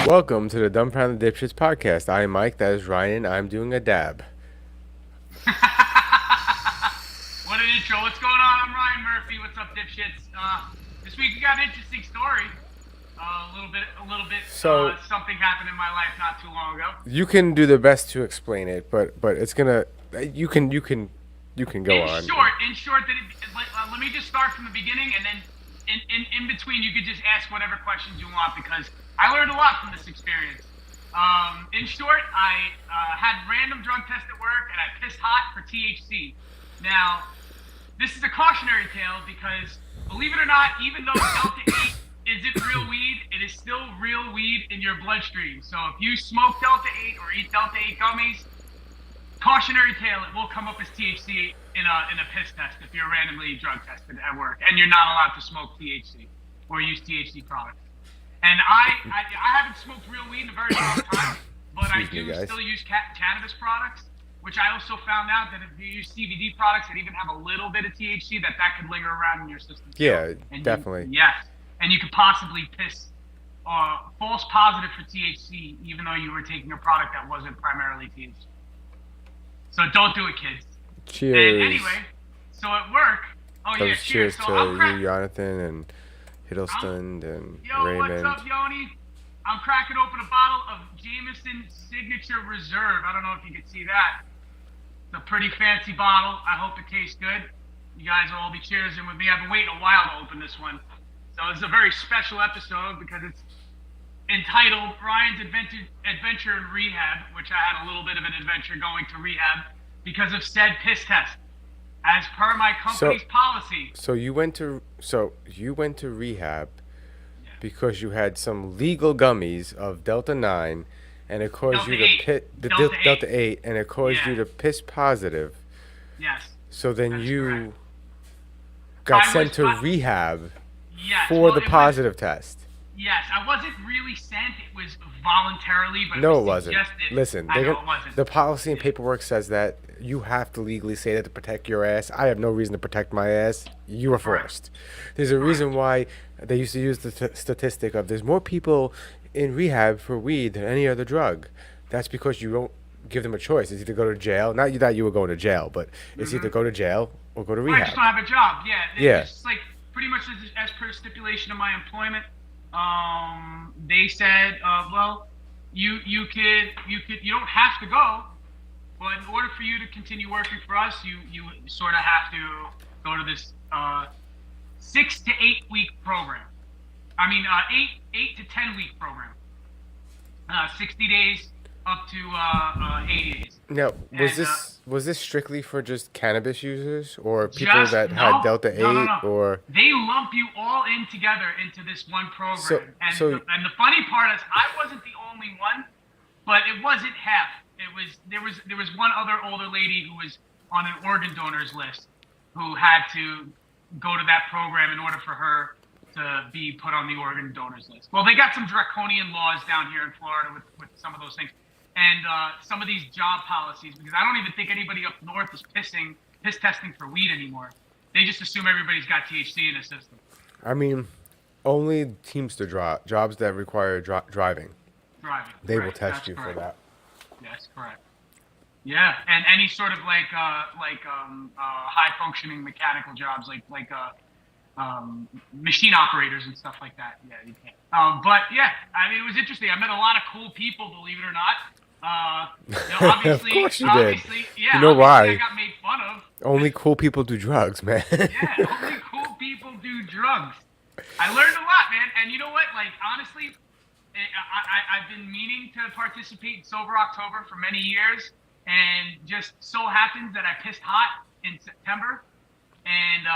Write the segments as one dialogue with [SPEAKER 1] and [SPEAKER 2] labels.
[SPEAKER 1] Welcome to the Dumbfounded Dipshits podcast. I am Mike, that is Ryan, I'm doing a dab.
[SPEAKER 2] What an intro. What's going on? I'm Ryan Murphy. What's up, dipshits? This week we got an interesting story. A little bit.
[SPEAKER 1] So-
[SPEAKER 2] something happened in my life not too long ago.
[SPEAKER 1] You can do the best to explain it, but it's gonna you can go on.
[SPEAKER 2] In short, let me just start from the beginning, and then in between you could just ask whatever questions you want because I learned a lot from this experience. In short, I had random drug tests at work, and I pissed hot for THC. Now, this is a cautionary tale because, believe it or not, even though Delta 8 isn't real weed, it is still real weed in your bloodstream. So if you smoke Delta 8 or eat Delta 8 gummies, cautionary tale, it will come up as THC in a piss test if you're randomly drug tested at work, and you're not allowed to smoke THC or use THC products. And I haven't smoked real weed in a very long time, but I do still use cannabis products, which I also found out that if you use CBD products that even have a little bit of THC, that could linger around in your system.
[SPEAKER 1] Yeah, definitely.
[SPEAKER 2] Yes, and you could possibly piss false positive for THC, even though you were taking a product that wasn't primarily THC. So don't do it, kids.
[SPEAKER 1] Cheers.
[SPEAKER 2] And anyway, so at work,
[SPEAKER 1] cheers
[SPEAKER 2] So
[SPEAKER 1] to you, Jonathan, and Hiddleston, and Raymond.
[SPEAKER 2] What's up, Yoni? I'm cracking open a bottle of Jameson Signature Reserve. I don't know if you can see that. It's a pretty fancy bottle. I hope it tastes good. You guys will all be cheersing with me. I've been waiting a while to open this one. So it's a very special episode because it's entitled Ryan's Adventure in Rehab, which I had a little bit of an adventure going to rehab because of said piss test. As per my company's policy.
[SPEAKER 1] So you went to rehab because you had some legal gummies of Delta 9 and it caused
[SPEAKER 2] Delta
[SPEAKER 1] you to
[SPEAKER 2] 8.
[SPEAKER 1] piss Delta 8 and it caused you to piss positive.
[SPEAKER 2] Yes.
[SPEAKER 1] So then
[SPEAKER 2] That's
[SPEAKER 1] you
[SPEAKER 2] correct.
[SPEAKER 1] got sent to rehab
[SPEAKER 2] Yes.
[SPEAKER 1] for the positive test.
[SPEAKER 2] Yes, I wasn't really sent. It was voluntarily, but
[SPEAKER 1] No,
[SPEAKER 2] it
[SPEAKER 1] it wasn't.
[SPEAKER 2] suggested.
[SPEAKER 1] Listen,
[SPEAKER 2] I know it wasn't.
[SPEAKER 1] the policy and paperwork says that you have to legally say that to protect your ass. I have no reason to protect my ass. You were forced. There's a reason why they used to use the statistic of there's more people in rehab for weed than any other drug. That's because you don't give them a choice. It's either go to jail. Not that you were going to jail, but it's either go to jail or go to rehab.
[SPEAKER 2] I just don't have a job. Yeah.
[SPEAKER 1] Yeah.
[SPEAKER 2] It's like pretty much as per stipulation of my employment. They said, well, you don't have to go, but in order for you to continue working for us, you sort of have to go to this 6 to 8 week program. I mean, 8 to 10 week program. 60 days up to 80 days.
[SPEAKER 1] Now, was this strictly for just cannabis users or people that had Delta 8
[SPEAKER 2] No.
[SPEAKER 1] or?
[SPEAKER 2] They lump you all in together into this one program. And the funny part is I wasn't the only one, but it wasn't half. There was one other older lady who was on an organ donors list who had to go to that program in order for her to be put on the organ donors list. Well, they got some draconian laws down here in Florida with some of those things. And some of these job policies, because I don't even think anybody up north is piss testing for weed anymore. They just assume everybody's got THC in the system.
[SPEAKER 1] I mean, only Teamster jobs that require driving. They will test you for that.
[SPEAKER 2] Yes, correct. Yeah, and any sort of high functioning mechanical jobs like machine operators and stuff like that. Yeah, you can't. But yeah, I mean, it was interesting. I met a lot of cool people, believe it or not. Obviously,
[SPEAKER 1] of course you did.
[SPEAKER 2] Yeah,
[SPEAKER 1] you know why?
[SPEAKER 2] I got made fun of.
[SPEAKER 1] Only cool people do drugs, man.
[SPEAKER 2] Yeah, only cool people do drugs. I learned a lot, man. And you know what? Like, honestly, I've been meaning to participate in Sober October for many years. And just so happens that I pissed hot in September. And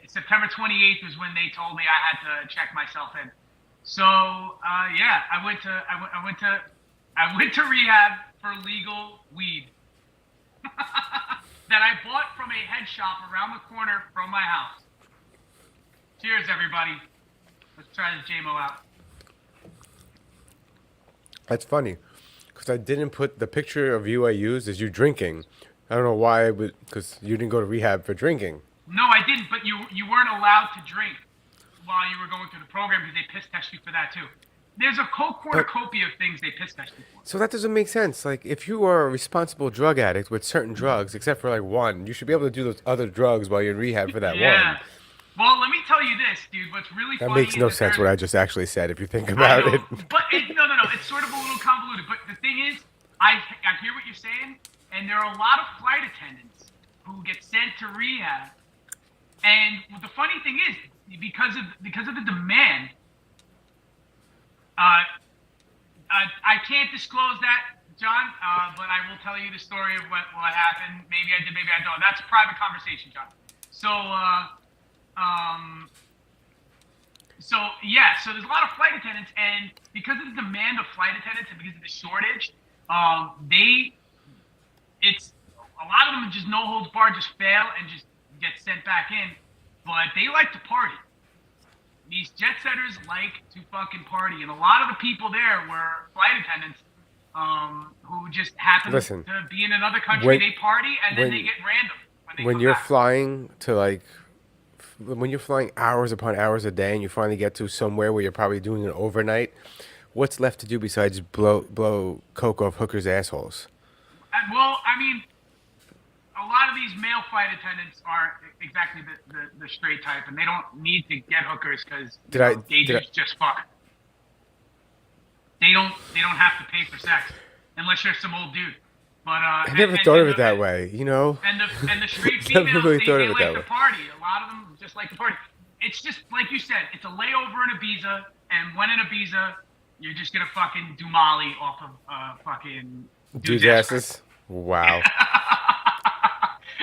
[SPEAKER 2] September 28th was when they told me I had to check myself in. So, yeah, I went to rehab for legal weed that I bought from a head shop around the corner from my house. Cheers, everybody. Let's try this JMO out.
[SPEAKER 1] That's funny, because I didn't put the picture of you I used as you drinking. I don't know why, because you didn't go to rehab for drinking.
[SPEAKER 2] No, I didn't, but you weren't allowed to drink while you were going through the program because they piss test you for that too. there's a cornucopia of things they piss test you for.
[SPEAKER 1] So that doesn't make sense. Like, if you are a responsible drug addict with certain drugs, except for like one, you should be able to do those other drugs while you're in rehab for that
[SPEAKER 2] Yeah.
[SPEAKER 1] one.
[SPEAKER 2] Well, let me tell you this, dude. What's really
[SPEAKER 1] That
[SPEAKER 2] funny
[SPEAKER 1] makes
[SPEAKER 2] is
[SPEAKER 1] no
[SPEAKER 2] that
[SPEAKER 1] sense
[SPEAKER 2] there's
[SPEAKER 1] what I just actually said if you think
[SPEAKER 2] I
[SPEAKER 1] about
[SPEAKER 2] know,
[SPEAKER 1] it.
[SPEAKER 2] but no, no, no. It's sort of a little convoluted. But the thing is, I hear what you're saying, and there are a lot of flight attendants who get sent to rehab. And the funny thing is, because of the demand, I can't disclose that, John. But I will tell you the story of what happened. Maybe I did, maybe I don't. That's a private conversation, John. So. So yeah, so there's a lot of flight attendants, and because of the demand of flight attendants and because of the shortage, it's a lot of them just no holds barred, just fail and just get sent back in. But they like to party. These jet setters like to fucking party, and a lot of the people there were flight attendants who just happen
[SPEAKER 1] Listen,
[SPEAKER 2] to be in another country. They party and then
[SPEAKER 1] when-
[SPEAKER 2] they get random when they
[SPEAKER 1] When
[SPEAKER 2] come
[SPEAKER 1] you're
[SPEAKER 2] back.
[SPEAKER 1] flying to like, when you're flying hours upon hours a day and you finally get to somewhere where you're probably doing an overnight, what's left to do besides blow coke off hookers' assholes?
[SPEAKER 2] Well, I mean, a lot of these male flight attendants aren't exactly the straight type, and they don't need to get hookers because they just fuck. They don't have to pay for sex unless you're some old dude. But
[SPEAKER 1] I never thought of it that way, you know.
[SPEAKER 2] And the straight
[SPEAKER 1] Never
[SPEAKER 2] females,
[SPEAKER 1] really thought
[SPEAKER 2] they
[SPEAKER 1] of it
[SPEAKER 2] like
[SPEAKER 1] that
[SPEAKER 2] to
[SPEAKER 1] way.
[SPEAKER 2] party. A lot of them just like to party. It's just like you said, it's a layover in Ibiza, and when in Ibiza, you're just gonna fucking do Molly off of fucking
[SPEAKER 1] Dude's asses. Wow.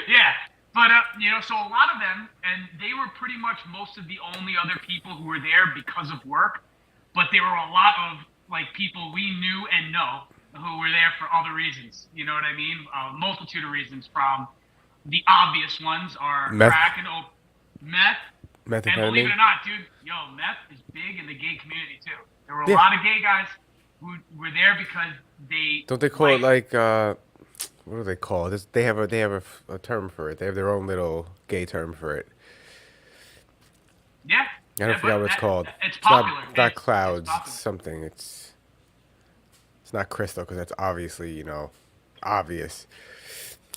[SPEAKER 2] Yeah, but so a lot of them, and they were pretty much most of the only other people who were there because of work, but there were a lot of like people we knew and know who were there for other reasons. You know what I mean? A multitude of reasons. From the obvious ones are
[SPEAKER 1] Meth.
[SPEAKER 2] crack and meth. And believe it
[SPEAKER 1] Methamphetamine.
[SPEAKER 2] or not, dude, meth is big in the gay community too. There were a
[SPEAKER 1] Yeah.
[SPEAKER 2] lot of gay guys who were there because they
[SPEAKER 1] Don't they call it like what do they call it? They have a term for it. They have their own little gay term for it.
[SPEAKER 2] Yeah.
[SPEAKER 1] I don't forget what it's called.
[SPEAKER 2] It's popular.
[SPEAKER 1] It's not clouds.
[SPEAKER 2] It's popular.
[SPEAKER 1] It's something. It's not crystal because that's obviously obvious.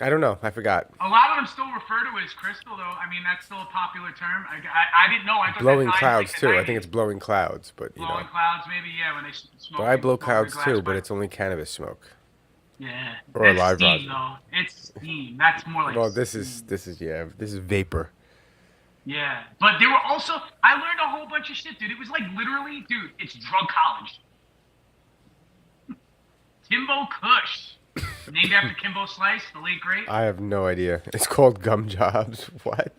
[SPEAKER 1] I don't know. I forgot.
[SPEAKER 2] A lot of them still refer to it as crystal, though. I mean, that's still a popular term. I didn't know. I thought
[SPEAKER 1] Blowing
[SPEAKER 2] that died in,
[SPEAKER 1] clouds
[SPEAKER 2] like, the
[SPEAKER 1] too. I
[SPEAKER 2] 90s.
[SPEAKER 1] think it's blowing clouds, but
[SPEAKER 2] blowing clouds, maybe. Yeah, when they smoke.
[SPEAKER 1] But I blow
[SPEAKER 2] people over
[SPEAKER 1] clouds
[SPEAKER 2] glass
[SPEAKER 1] too, but
[SPEAKER 2] pipe.
[SPEAKER 1] it's only cannabis smoke.
[SPEAKER 2] Yeah.
[SPEAKER 1] or a
[SPEAKER 2] That's
[SPEAKER 1] live
[SPEAKER 2] steam,
[SPEAKER 1] rosin.
[SPEAKER 2] though. It's steam. That's more like.
[SPEAKER 1] Well, this
[SPEAKER 2] steam.
[SPEAKER 1] is vapor.
[SPEAKER 2] Yeah, but there were also. I learned a whole bunch of shit, dude. It was like literally, dude. It's drug college. Kimbo Kush, named after Kimbo Slice, the late great.
[SPEAKER 1] I have no idea. It's called gum jobs. What?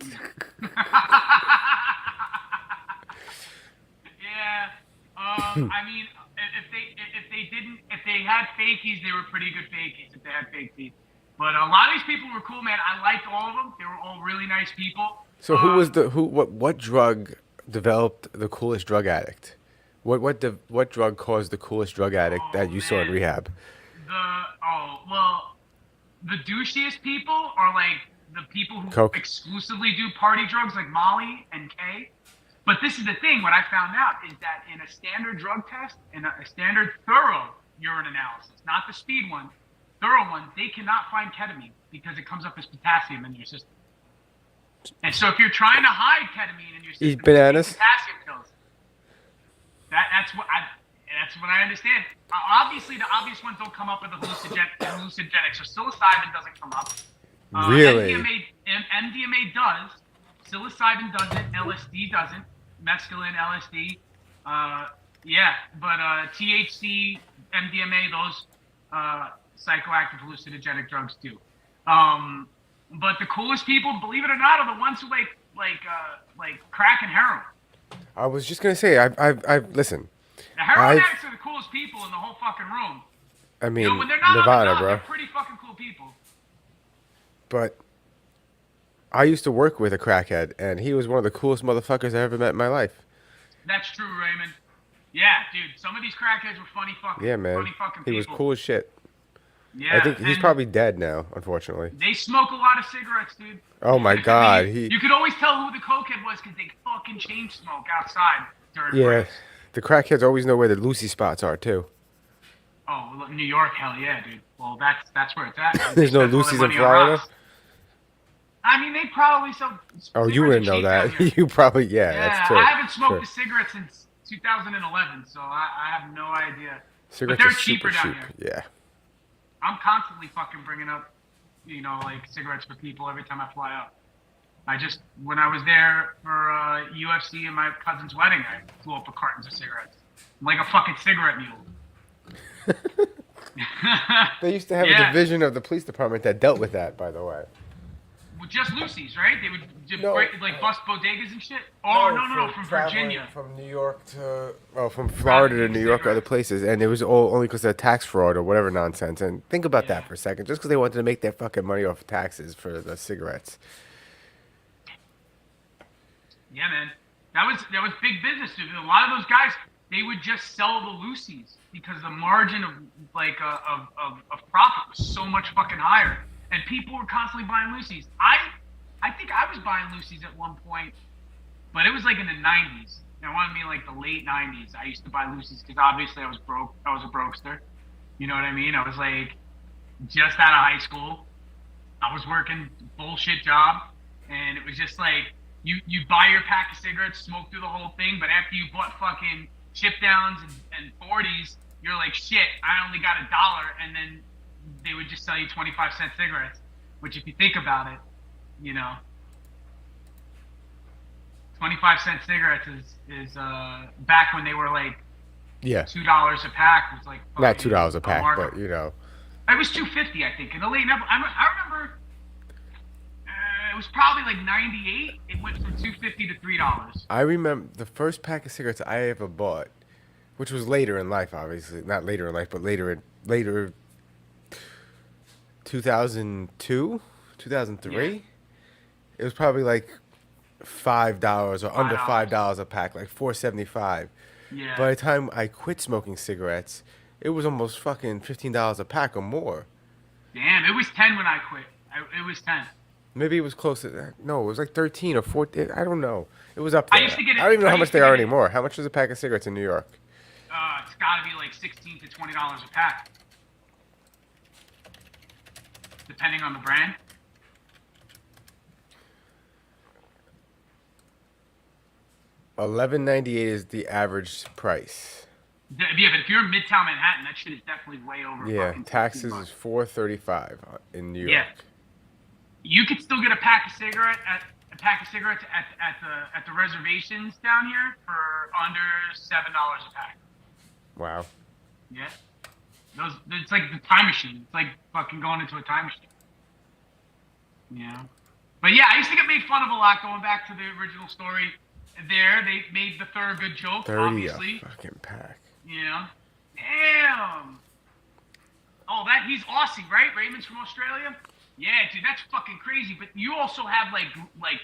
[SPEAKER 2] Yeah. I mean, if they had fakies, they were pretty good fakies. If they had fake teeth, but a lot of these people were cool, man. I liked all of them. They were all really nice people.
[SPEAKER 1] So what drug developed the coolest drug addict? What drug caused the coolest drug addict that you saw in
[SPEAKER 2] man.
[SPEAKER 1] rehab?
[SPEAKER 2] The douchiest people are like the people who
[SPEAKER 1] Coke.
[SPEAKER 2] exclusively do party drugs like Molly and K. But this is the thing. What I found out is that in a standard drug test, in a standard thorough urine analysis, not the speed one, thorough one, they cannot find ketamine because it comes up as potassium in your system. And so if you're trying to hide ketamine in your system,
[SPEAKER 1] Eat bananas?
[SPEAKER 2] take potassium pills. That's what I understand. Obviously, the obvious ones don't come up with the hallucinogenic. So psilocybin doesn't come up.
[SPEAKER 1] Really?
[SPEAKER 2] MDMA does. Psilocybin doesn't. LSD doesn't. Mescaline, LSD. Yeah, but THC, MDMA, those psychoactive hallucinogenic drugs do. But the coolest people, believe it or not, are the ones who like crack and heroin.
[SPEAKER 1] I was just gonna say, I've listen.
[SPEAKER 2] The heroin
[SPEAKER 1] I've-
[SPEAKER 2] addicts are the coolest people in the whole fucking room.
[SPEAKER 1] I mean,
[SPEAKER 2] When they're not on the
[SPEAKER 1] Nirvana,
[SPEAKER 2] knob,
[SPEAKER 1] bro.
[SPEAKER 2] they're pretty fucking cool people.
[SPEAKER 1] But I used to work with a crackhead, and he was one of the coolest motherfuckers I ever met in my life.
[SPEAKER 2] That's true, Raymond. Yeah, dude. Some of these crackheads were funny fucking.
[SPEAKER 1] Yeah, man.
[SPEAKER 2] Funny fucking
[SPEAKER 1] He
[SPEAKER 2] people.
[SPEAKER 1] was cool as shit.
[SPEAKER 2] Yeah,
[SPEAKER 1] I think he's
[SPEAKER 2] and
[SPEAKER 1] probably dead now, unfortunately.
[SPEAKER 2] They smoke a lot of cigarettes, dude.
[SPEAKER 1] Oh my God,
[SPEAKER 2] You could always tell who the cokehead was because they fucking chain smoke outside during
[SPEAKER 1] Yeah,
[SPEAKER 2] breaks.
[SPEAKER 1] The crackheads always know where the Lucy spots are too.
[SPEAKER 2] Oh, well, New York, hell yeah, dude. Well, that's where it's at. Dude. They
[SPEAKER 1] There's no
[SPEAKER 2] spend all their
[SPEAKER 1] Lucy's in
[SPEAKER 2] money on
[SPEAKER 1] Florida.
[SPEAKER 2] rocks. I mean, they probably sell.
[SPEAKER 1] Oh, you
[SPEAKER 2] Cigarettes are
[SPEAKER 1] wouldn't know
[SPEAKER 2] cheap down here.
[SPEAKER 1] that. You probably, yeah,
[SPEAKER 2] Yeah,
[SPEAKER 1] that's true.
[SPEAKER 2] I haven't smoked
[SPEAKER 1] True.
[SPEAKER 2] a cigarette since 2011, so I have no idea. But
[SPEAKER 1] Cigarettes
[SPEAKER 2] they're
[SPEAKER 1] are
[SPEAKER 2] cheaper
[SPEAKER 1] super
[SPEAKER 2] down
[SPEAKER 1] cheap.
[SPEAKER 2] here.
[SPEAKER 1] Yeah.
[SPEAKER 2] I'm constantly fucking bringing up, like cigarettes for people every time I fly out. When I was there for UFC and my cousin's wedding, I flew up with cartons of cigarettes. I'm like a fucking cigarette mule.
[SPEAKER 1] They used to have a division of the police department that dealt with that, by the way.
[SPEAKER 2] Well, just Lucy's, right? They would just
[SPEAKER 1] No,
[SPEAKER 2] bust bodegas and shit. Oh no, from
[SPEAKER 1] traveling
[SPEAKER 2] Virginia.
[SPEAKER 1] from New York to, from Florida to New York or other
[SPEAKER 2] cigarettes.
[SPEAKER 1] places, and it was all only because of tax fraud or whatever nonsense. And think about
[SPEAKER 2] Yeah.
[SPEAKER 1] that for a second, just because they wanted to make their fucking money off of taxes for the cigarettes.
[SPEAKER 2] Yeah, man, that was big business, dude. A lot of those guys, they would just sell the Lucy's because the margin of profit was so much fucking higher, and people were constantly buying Lucy's. I think I was buying Lucy's at one point, but it was like in the 90s. I want to mean like the late 90s. I used to buy Lucy's because obviously I was broke. I was a brokester. You know what I mean? I was like just out of high school. I was working bullshit job, and it was just like you buy your pack of cigarettes, smoke through the whole thing, but after you bought fucking chip downs and 40s, you're like, shit, I only got $1, and then they would just sell you 25-cent cigarettes, which if you think about it, 25-cent cigarettes is back when they were like
[SPEAKER 1] Yeah,
[SPEAKER 2] $2 a pack was like
[SPEAKER 1] not
[SPEAKER 2] fucking
[SPEAKER 1] $2 a pack,
[SPEAKER 2] markup.
[SPEAKER 1] but
[SPEAKER 2] It was $2.50, I think. In the late, I remember it was probably like '98. It went from $2.50 to $3.
[SPEAKER 1] I remember the first pack of cigarettes I ever bought, which was later in life, obviously not later in life, but later 2002, 2003.
[SPEAKER 2] Yeah.
[SPEAKER 1] It was probably like $5 or under
[SPEAKER 2] $5.
[SPEAKER 1] $5 a pack, like $4.75.
[SPEAKER 2] Yeah.
[SPEAKER 1] By the time I quit smoking cigarettes, it was almost fucking $15 a pack or more.
[SPEAKER 2] Damn, it was 10 when I quit. It was 10.
[SPEAKER 1] Maybe it was close to that. No, it was like 13 or 14. I don't know. It was up there.
[SPEAKER 2] I used to get it-
[SPEAKER 1] I don't even know
[SPEAKER 2] I
[SPEAKER 1] how much
[SPEAKER 2] used to
[SPEAKER 1] they are
[SPEAKER 2] get it-
[SPEAKER 1] anymore. How much is a pack of cigarettes in New York?
[SPEAKER 2] It's got to be like $16 to $20 a pack, depending on the brand.
[SPEAKER 1] $11.98 is the average price.
[SPEAKER 2] Yeah, but if you're in Midtown Manhattan, that shit is definitely way over.
[SPEAKER 1] Yeah,
[SPEAKER 2] fucking
[SPEAKER 1] taxes
[SPEAKER 2] $16.
[SPEAKER 1] is $4.35 in New York.
[SPEAKER 2] Yeah. You could still get a pack of cigarettes at the reservations down here for under $7 a pack.
[SPEAKER 1] Wow.
[SPEAKER 2] Yeah. It's like the time machine. It's like fucking going into a time machine. Yeah. But yeah, I used to get made fun of a lot going back to the original story. There, they made the Thurgood joke,
[SPEAKER 1] 30
[SPEAKER 2] obviously.
[SPEAKER 1] a fucking pack.
[SPEAKER 2] Damn. Oh, he's Aussie, right? Raymond's from Australia? Yeah, dude, that's fucking crazy. But you also have like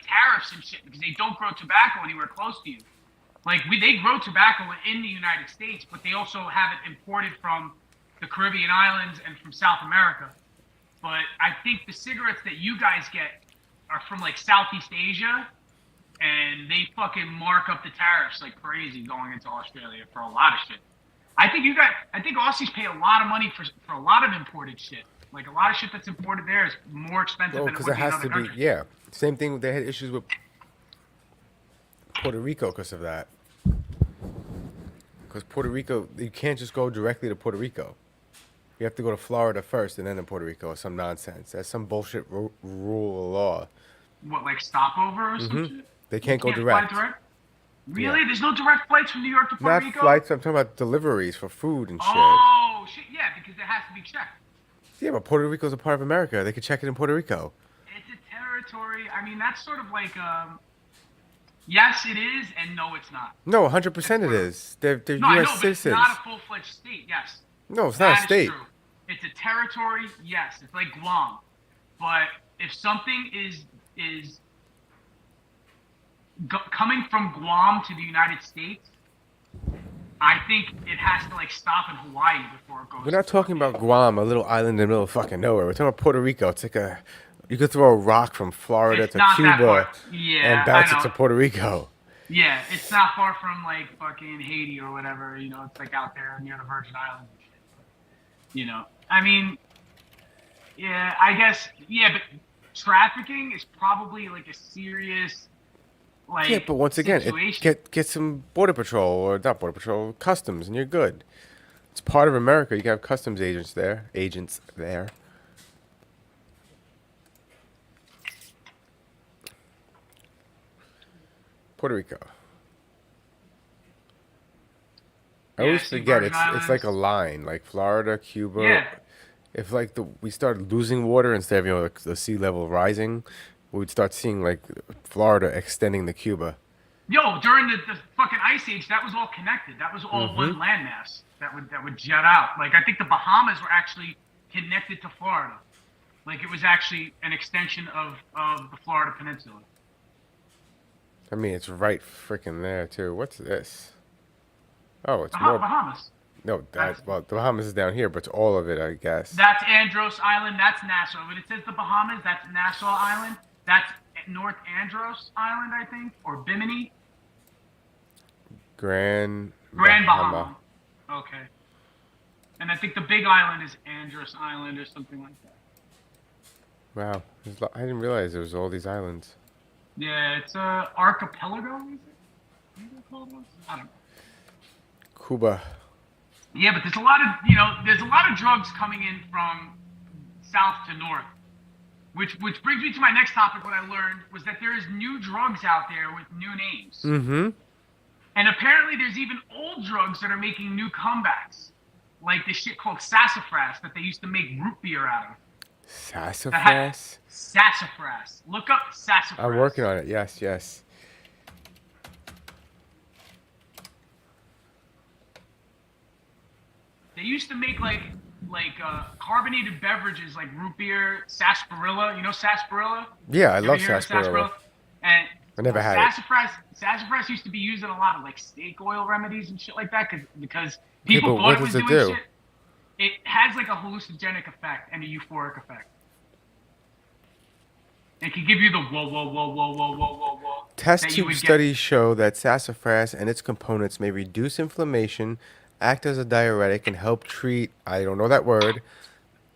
[SPEAKER 2] tariffs and shit because they don't grow tobacco anywhere close to you. Like they grow tobacco in the United States, but they also have it imported from the Caribbean islands and from South America. But I think the cigarettes that you guys get are from like Southeast Asia, and they fucking mark up the tariffs like crazy going into Australia for a lot of shit. I think Aussies pay a lot of money for a lot of imported shit. Like a lot of shit that's imported there is more expensive
[SPEAKER 1] Oh,
[SPEAKER 2] than it
[SPEAKER 1] because
[SPEAKER 2] would
[SPEAKER 1] it
[SPEAKER 2] be in
[SPEAKER 1] has
[SPEAKER 2] other
[SPEAKER 1] to be.
[SPEAKER 2] countries.
[SPEAKER 1] Yeah. Same thing. They had issues with Puerto Rico because of that. Because Puerto Rico, you can't just go directly to Puerto Rico. You have to go to Florida first and then to Puerto Rico or some nonsense. That's some bullshit rule of law.
[SPEAKER 2] What, like stopover or some shit?
[SPEAKER 1] They can't go
[SPEAKER 2] Fly
[SPEAKER 1] direct.
[SPEAKER 2] Really?
[SPEAKER 1] Yeah.
[SPEAKER 2] There's no direct flights from New York to Puerto
[SPEAKER 1] Not
[SPEAKER 2] Rico?
[SPEAKER 1] flights. I'm talking about deliveries for food and shit.
[SPEAKER 2] Oh, shit, yeah, because it has to be checked.
[SPEAKER 1] Yeah, but Puerto Rico's a part of America. They could check it in Puerto Rico.
[SPEAKER 2] It's a territory. I mean, that's sort of like, yes, it is, and no, it's not.
[SPEAKER 1] No, 100% it is. They're
[SPEAKER 2] No, I know,
[SPEAKER 1] U.S.
[SPEAKER 2] but
[SPEAKER 1] citizens.
[SPEAKER 2] it's not a full-fledged state, yes.
[SPEAKER 1] No, it's not a
[SPEAKER 2] That is
[SPEAKER 1] state.
[SPEAKER 2] true. It's a territory, yes. It's like Guam. But if something is coming from Guam to the United States, I think it has to like stop in Hawaii before it goes.
[SPEAKER 1] We're not talking about Guam, a little island in the middle of fucking nowhere. We're talking about Puerto Rico. It's like you could throw a rock from Florida
[SPEAKER 2] It's
[SPEAKER 1] to
[SPEAKER 2] not that
[SPEAKER 1] Cuba
[SPEAKER 2] far. Yeah,
[SPEAKER 1] and bounce
[SPEAKER 2] I
[SPEAKER 1] it to
[SPEAKER 2] know.
[SPEAKER 1] Puerto Rico.
[SPEAKER 2] Yeah, it's not far from like fucking Haiti or whatever. You know, it's like out there near the Virgin Islands. And shit. You know, I mean, yeah, I guess, yeah, but trafficking is probably like a serious
[SPEAKER 1] Yeah,
[SPEAKER 2] like
[SPEAKER 1] but once again,
[SPEAKER 2] situation.
[SPEAKER 1] get some border patrol or not border patrol, customs, and you're good. It's part of America. You can have customs agents there. Puerto Rico. I
[SPEAKER 2] Yeah,
[SPEAKER 1] always
[SPEAKER 2] I see
[SPEAKER 1] forget
[SPEAKER 2] Virgin
[SPEAKER 1] it's like a
[SPEAKER 2] Islands.
[SPEAKER 1] line, like Florida, Cuba.
[SPEAKER 2] Yeah.
[SPEAKER 1] If like we start losing water instead of the sea level rising, we'd start seeing like Florida extending to Cuba.
[SPEAKER 2] Yo, during the fucking ice age, that was all connected. That was all
[SPEAKER 1] Mm-hmm.
[SPEAKER 2] one landmass that would jet out. Like I think the Bahamas were actually connected to Florida. Like it was actually an extension of the Florida Peninsula.
[SPEAKER 1] I mean, it's right freaking there too. What's this? Oh, it's more.
[SPEAKER 2] Bahamas.
[SPEAKER 1] No,
[SPEAKER 2] That's
[SPEAKER 1] well, the Bahamas is down here, but it's all of it, I guess.
[SPEAKER 2] that's Andros Island. That's Nassau. When it says the Bahamas, that's Nassau Island. That's North Andros Island, I think, or Bimini. Grand
[SPEAKER 1] Bahama.
[SPEAKER 2] Bahama. Okay. And I think the big island is Andros Island or something like that.
[SPEAKER 1] Wow, I didn't realize there was all these islands.
[SPEAKER 2] Yeah, it's a archipelago. Is it? What is it called? I don't know.
[SPEAKER 1] Cuba.
[SPEAKER 2] Yeah, but there's a lot of drugs coming in from south to north. Which brings me to my next topic. What I learned was that there is new drugs out there with new names.
[SPEAKER 1] Mm-hmm.
[SPEAKER 2] And apparently there's even old drugs that are making new comebacks. Like this shit called sassafras that they used to make root beer out of.
[SPEAKER 1] Sassafras.
[SPEAKER 2] Sassafras. Look up sassafras.
[SPEAKER 1] I'm working on it. Yes, yes.
[SPEAKER 2] They used to make like carbonated beverages like root beer, sarsaparilla. You know sarsaparilla?
[SPEAKER 1] Yeah, I
[SPEAKER 2] You ever
[SPEAKER 1] love
[SPEAKER 2] hear of
[SPEAKER 1] sarsaparilla.
[SPEAKER 2] And
[SPEAKER 1] I never had it.
[SPEAKER 2] sassafras used to be used in a lot of like steak oil remedies and shit like that because
[SPEAKER 1] Yeah,
[SPEAKER 2] people
[SPEAKER 1] but
[SPEAKER 2] thought
[SPEAKER 1] what
[SPEAKER 2] it was
[SPEAKER 1] does it
[SPEAKER 2] doing
[SPEAKER 1] do?
[SPEAKER 2] shit. It has like a hallucinogenic effect and a euphoric effect. It can give you the whoa whoa whoa whoa whoa whoa whoa whoa
[SPEAKER 1] Test
[SPEAKER 2] that you
[SPEAKER 1] tube
[SPEAKER 2] would get.
[SPEAKER 1] studies show that sassafras and its components may reduce inflammation, act as a diuretic, and help treat, I don't know that word,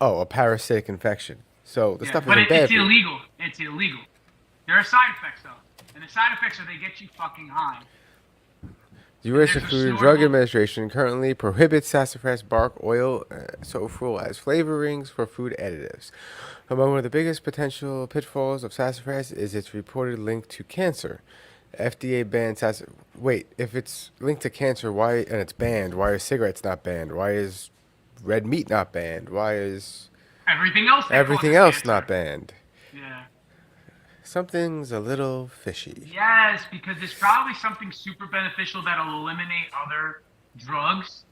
[SPEAKER 1] a parasitic infection. So the
[SPEAKER 2] Yeah,
[SPEAKER 1] stuff
[SPEAKER 2] but
[SPEAKER 1] isn't bad
[SPEAKER 2] it's
[SPEAKER 1] for you.
[SPEAKER 2] illegal. It's illegal. There are side effects though, and the side effects are they get you fucking high.
[SPEAKER 1] The U.S.
[SPEAKER 2] There's a
[SPEAKER 1] Food and Drug
[SPEAKER 2] snorkel.
[SPEAKER 1] Administration currently prohibits sassafras bark oil sulfurol as flavorings for food additives. Among one of the biggest potential pitfalls of sassafras is its reported link to cancer. FDA banned sassafras. Wait, if it's linked to cancer, why and it's banned? Why are cigarettes not banned? Why is red meat not banned? Why is
[SPEAKER 2] Everything else that
[SPEAKER 1] everything
[SPEAKER 2] causes
[SPEAKER 1] else
[SPEAKER 2] cancer.
[SPEAKER 1] not banned?
[SPEAKER 2] Yeah.
[SPEAKER 1] Something's a little fishy.
[SPEAKER 2] Yes, because it's probably something super beneficial that'll eliminate other drugs,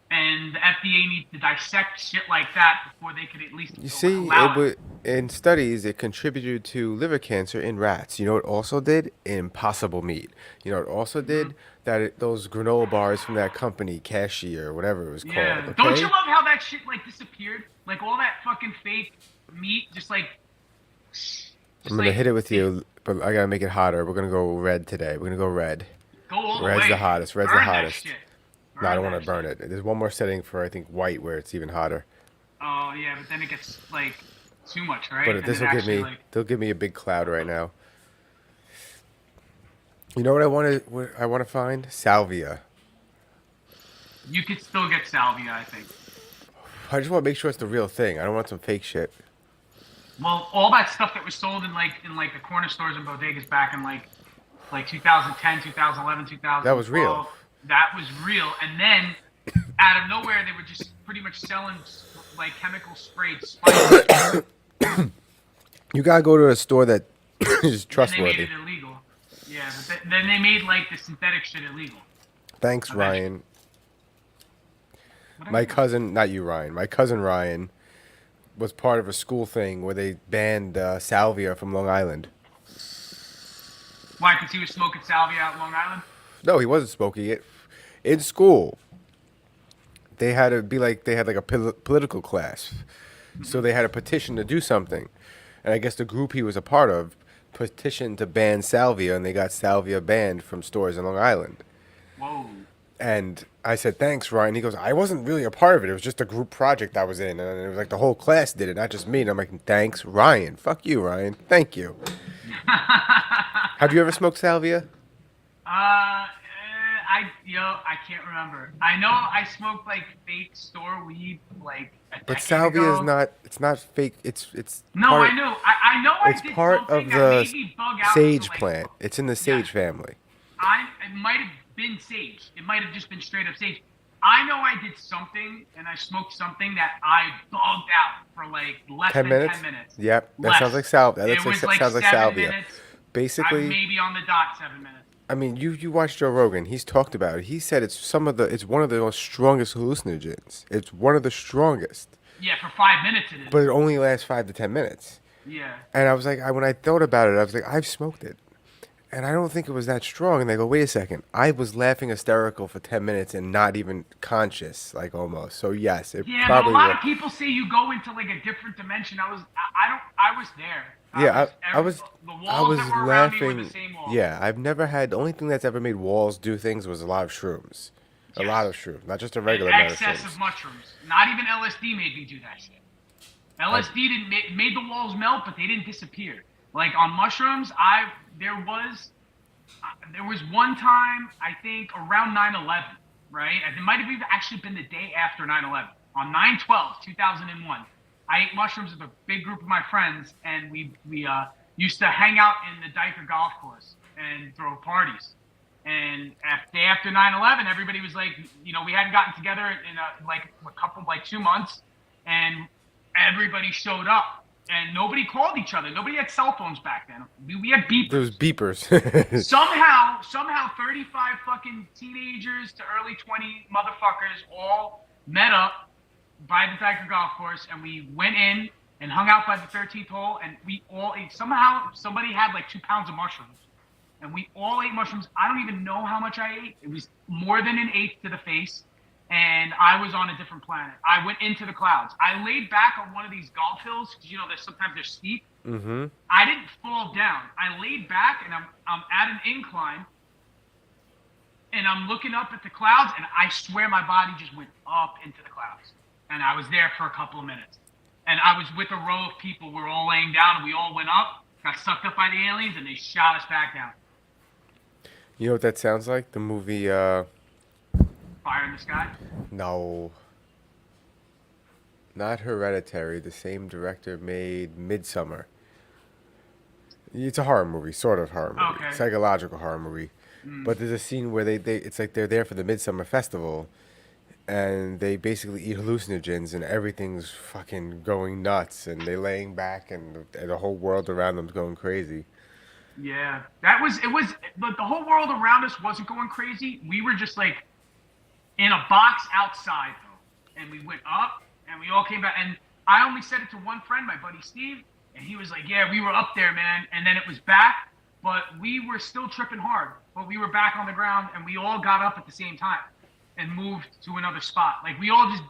[SPEAKER 2] and the FDA needs to dissect shit like that before they could at least
[SPEAKER 1] You see,
[SPEAKER 2] allow it.
[SPEAKER 1] in studies, it contributed to liver cancer in rats. You know what it also did? Impossible meat. You know what it also did? That those granola bars from that company, Cashier, or whatever it was called,
[SPEAKER 2] Yeah. Don't you
[SPEAKER 1] okay?
[SPEAKER 2] love how that shit like disappeared? Like all that fucking fake meat,
[SPEAKER 1] I'm gonna hit it with you, but I gotta make it hotter. We're gonna go red today. We're gonna go red.
[SPEAKER 2] go all the
[SPEAKER 1] Red's
[SPEAKER 2] way.
[SPEAKER 1] the hottest. Red's
[SPEAKER 2] Burn
[SPEAKER 1] the
[SPEAKER 2] that
[SPEAKER 1] hottest.
[SPEAKER 2] shit.
[SPEAKER 1] No, I don't
[SPEAKER 2] Burn
[SPEAKER 1] want to
[SPEAKER 2] that
[SPEAKER 1] burn
[SPEAKER 2] shit.
[SPEAKER 1] it. There's one more setting for I think white where it's even hotter.
[SPEAKER 2] Oh yeah, but then it gets like too much, right?
[SPEAKER 1] But
[SPEAKER 2] And
[SPEAKER 1] this
[SPEAKER 2] it
[SPEAKER 1] will give
[SPEAKER 2] actually,
[SPEAKER 1] me
[SPEAKER 2] like,
[SPEAKER 1] they'll give me a big cloud right now. You know what I want to find? Salvia.
[SPEAKER 2] you could still get salvia, I think.
[SPEAKER 1] I just want to make sure it's the real thing. I don't want some fake shit.
[SPEAKER 2] Well, all that stuff that was sold in the corner stores and bodegas back in like 2010, 2011, 2012.
[SPEAKER 1] That was real.
[SPEAKER 2] That was real. And then out of nowhere, they were just pretty much selling like chemical sprayed spice.
[SPEAKER 1] You gotta go to a store that is
[SPEAKER 2] And they made
[SPEAKER 1] trustworthy.
[SPEAKER 2] it illegal. Yeah, but then they made like the synthetic shit illegal.
[SPEAKER 1] Thanks,
[SPEAKER 2] Eventually.
[SPEAKER 1] Ryan.
[SPEAKER 2] What
[SPEAKER 1] My
[SPEAKER 2] I do?
[SPEAKER 1] cousin, not you, Ryan. My cousin Ryan was part of a school thing where they banned salvia from Long Island.
[SPEAKER 2] Why? Because he was smoking salvia out in Long Island.
[SPEAKER 1] No, he wasn't smoking it. In school, they had to be like they had like a political class, so they had a petition to do something, and I guess the group he was a part of petitioned to ban salvia, and they got salvia banned from stores in Long Island.
[SPEAKER 2] Whoa.
[SPEAKER 1] And I said, thanks, Ryan. He goes, I wasn't really a part of it. It was just a group project I was in. And it was like the whole class did it, not just me. And I'm like, thanks, Ryan. Fuck you, Ryan. Thank you. Have you ever smoked salvia?
[SPEAKER 2] I can't remember. I know I smoked like fake store weed like a
[SPEAKER 1] But
[SPEAKER 2] decade
[SPEAKER 1] salvia
[SPEAKER 2] ago.
[SPEAKER 1] is not, it's not fake. It's
[SPEAKER 2] No,
[SPEAKER 1] part,
[SPEAKER 2] I know. I know I
[SPEAKER 1] it's
[SPEAKER 2] did
[SPEAKER 1] part
[SPEAKER 2] something
[SPEAKER 1] of
[SPEAKER 2] that
[SPEAKER 1] the
[SPEAKER 2] made me bug out to
[SPEAKER 1] sage
[SPEAKER 2] like.
[SPEAKER 1] plant. It's in the
[SPEAKER 2] Yeah,
[SPEAKER 1] sage family.
[SPEAKER 2] it might have been sage. It might have just been straight up sage. I know I did something and I smoked something that I bugged out for like less
[SPEAKER 1] 10
[SPEAKER 2] than
[SPEAKER 1] minutes?
[SPEAKER 2] 10 minutes.
[SPEAKER 1] Yep. That
[SPEAKER 2] Less.
[SPEAKER 1] sounds like salvia. That
[SPEAKER 2] It was like
[SPEAKER 1] sounds like
[SPEAKER 2] 7
[SPEAKER 1] salvia.
[SPEAKER 2] minutes.
[SPEAKER 1] Basically,
[SPEAKER 2] Maybe on the dot 7 minutes.
[SPEAKER 1] I mean, you watched Joe Rogan. He's talked about it. He said it's one of the most strongest hallucinogens. It's one of the strongest,
[SPEAKER 2] Yeah, for 5 minutes it is.
[SPEAKER 1] but it only lasts 5 to 10 minutes.
[SPEAKER 2] Yeah.
[SPEAKER 1] And I was like, when I thought about it, I was like, I've smoked it, and I don't think it was that strong. And they go, wait a second, I was laughing hysterical for 10 minutes and not even conscious, like almost. So yes, it
[SPEAKER 2] Yeah, but a
[SPEAKER 1] probably
[SPEAKER 2] lot
[SPEAKER 1] was.
[SPEAKER 2] of people say you go into like a different dimension. I was there.
[SPEAKER 1] Yeah, I was
[SPEAKER 2] The walls
[SPEAKER 1] I was
[SPEAKER 2] that were around me were
[SPEAKER 1] laughing.
[SPEAKER 2] the same walls.
[SPEAKER 1] Yeah, I've never had. The only thing that's ever made walls do things was a lot of shrooms. A lot of shrooms, not just a regular amount of
[SPEAKER 2] Excess
[SPEAKER 1] shrooms.
[SPEAKER 2] of mushrooms. Not even LSD made me do that shit. LSD didn't made the walls melt, but they didn't disappear. Like on mushrooms, there was one time I think around 9/11, right? It might have even actually been the day after 9/11. On 9/12/2001, I ate mushrooms with a big group of my friends, and we used to hang out in the Dyker golf course and throw parties. And day after 9/11, everybody was like, we hadn't gotten together in a couple, like 2 months, and everybody showed up. And nobody called each other. Nobody had cell phones back then. We had beepers.
[SPEAKER 1] There was beepers.
[SPEAKER 2] Somehow, 35 fucking teenagers to early 20 motherfuckers all met up by the Dyker golf course, and we went in and hung out by the 13th hole, and we all ate. Somehow, somebody had like 2 pounds of mushrooms, and we all ate mushrooms. I don't even know how much I ate. It was more than an eighth to the face, and I was on a different planet. I went into the clouds. I laid back on one of these golf hills because sometimes they're steep.
[SPEAKER 1] Mm-hmm.
[SPEAKER 2] I didn't fall down. I laid back, and I'm at an incline, and I'm looking up at the clouds, and I swear my body just went up into the clouds. And I was there for a couple of minutes. And I was with a row of people. We were all laying down, and we all went up, got sucked up by the aliens, and they shot us back down.
[SPEAKER 1] You know what that sounds like? The movie,
[SPEAKER 2] Fire in the Sky?
[SPEAKER 1] no. Not Hereditary. The same director made Midsummer. It's a horror movie, sort of horror movie.
[SPEAKER 2] Okay.
[SPEAKER 1] Psychological horror movie. But there's a scene where it's like they're there for the Midsummer Festival, and they basically eat hallucinogens, and everything's fucking going nuts, and they're laying back, and the whole world around them's going crazy.
[SPEAKER 2] Yeah. But the whole world around us wasn't going crazy. We were just like in a box outside, though. And we went up, and we all came back. And I only said it to one friend, my buddy Steve, and he was like, yeah, we were up there, man. And then it was back, but we were still tripping hard. But we were back on the ground, and we all got up at the same time and moved to another spot. Like, we all just,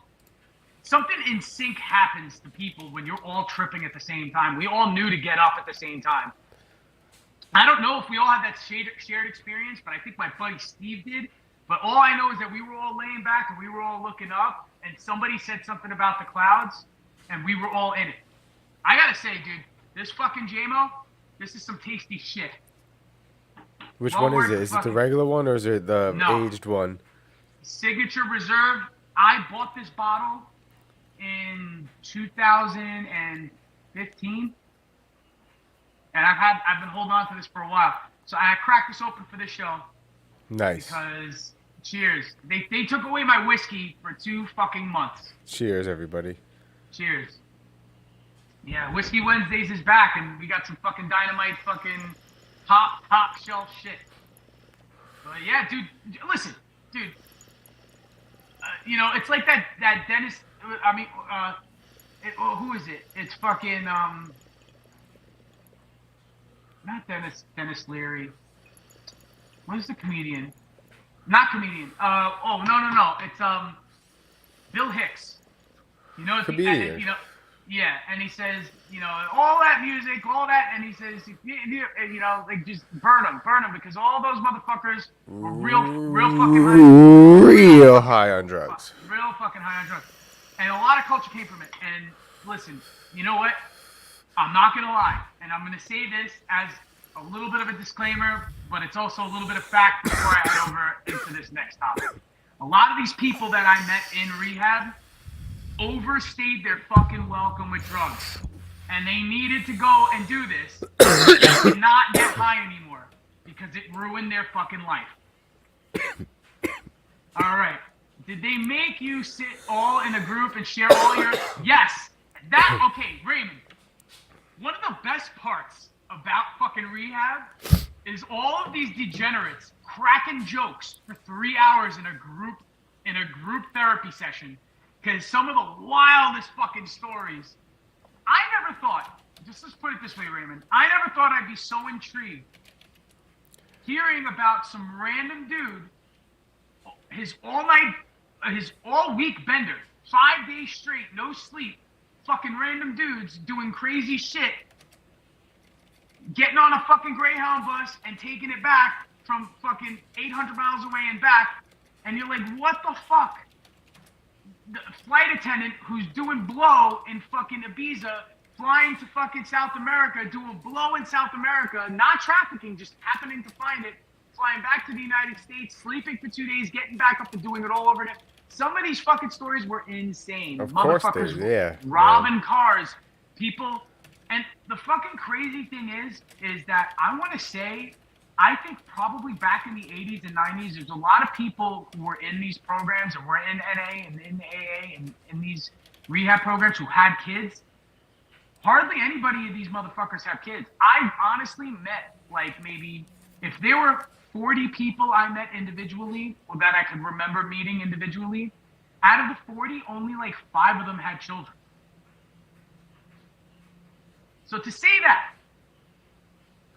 [SPEAKER 2] something in sync happens to people when you're all tripping at the same time. We all knew to get up at the same time. I don't know if we all had that shared experience, but I think my buddy Steve did. But all I know is that we were all laying back and we were all looking up, and somebody said something about the clouds, and we were all in it. I gotta say, dude, this fucking JMO, this is some tasty shit.
[SPEAKER 1] Which
[SPEAKER 2] Well,
[SPEAKER 1] one is
[SPEAKER 2] we're
[SPEAKER 1] it? Is it the
[SPEAKER 2] fucking-
[SPEAKER 1] regular one, or is it the
[SPEAKER 2] No.
[SPEAKER 1] aged one?
[SPEAKER 2] Signature Reserve. I bought this bottle in 2015, and I've been holding on to this for a while. So I cracked this open for this show
[SPEAKER 1] Nice.
[SPEAKER 2] because, cheers. They took away my whiskey for 2 fucking months.
[SPEAKER 1] Cheers, everybody.
[SPEAKER 2] Cheers. Yeah, Whiskey Wednesdays is back, and we got some fucking dynamite fucking top shelf shit. But yeah, dude, listen, dude. It's like that Dennis. I mean, who is it? It's fucking not Dennis Leary. What is the comedian? Not comedian. No. It's Bill Hicks.
[SPEAKER 1] Comedian.
[SPEAKER 2] Yeah, and he says, all that music, all that, and he says, like just burn them, because all those motherfuckers were real fucking high,
[SPEAKER 1] Real high on drugs.
[SPEAKER 2] real fucking high on drugs, and a lot of culture came from it. And listen, you know what? I'm not gonna lie, and I'm gonna say this as a little bit of a disclaimer, but it's also a little bit of fact before I head over into this next topic. A lot of these people that I met in rehab overstayed their fucking welcome with drugs, and they needed to go and do this. They could not get high anymore because it ruined their fucking life. All right. Did they make you sit all in a group and share all your? Yes. Okay, Raymond. One of the best parts about fucking rehab is all of these degenerates cracking jokes for 3 hours in a group therapy session. Because some of the wildest fucking stories, I never thought, let's put it this way, Raymond, I never thought I'd be so intrigued hearing about some random dude, his all week bender, 5 days straight, no sleep, fucking random dudes doing crazy shit, getting on a fucking Greyhound bus and taking it back from fucking 800 miles away and back, and you're like, what the fuck? The flight attendant who's doing blow in fucking Ibiza, flying to fucking South America, doing blow in South America, not trafficking, just happening to find it, flying back to the United States, sleeping for 2 days, getting back up and doing it all over again. Some of these fucking stories were insane.
[SPEAKER 1] Of course
[SPEAKER 2] Motherfuckers
[SPEAKER 1] yeah.
[SPEAKER 2] robbing cars, people. And the fucking crazy thing is that I want to say, I think probably back in the 80s and 90s, there's a lot of people who were in these programs and were in NA and in AA and in these rehab programs who had kids. Hardly anybody of these motherfuckers have kids. I honestly met like maybe, if there were 40 people I met individually or that I could remember meeting individually, out of the 40, only like 5 of them had children. So to say that,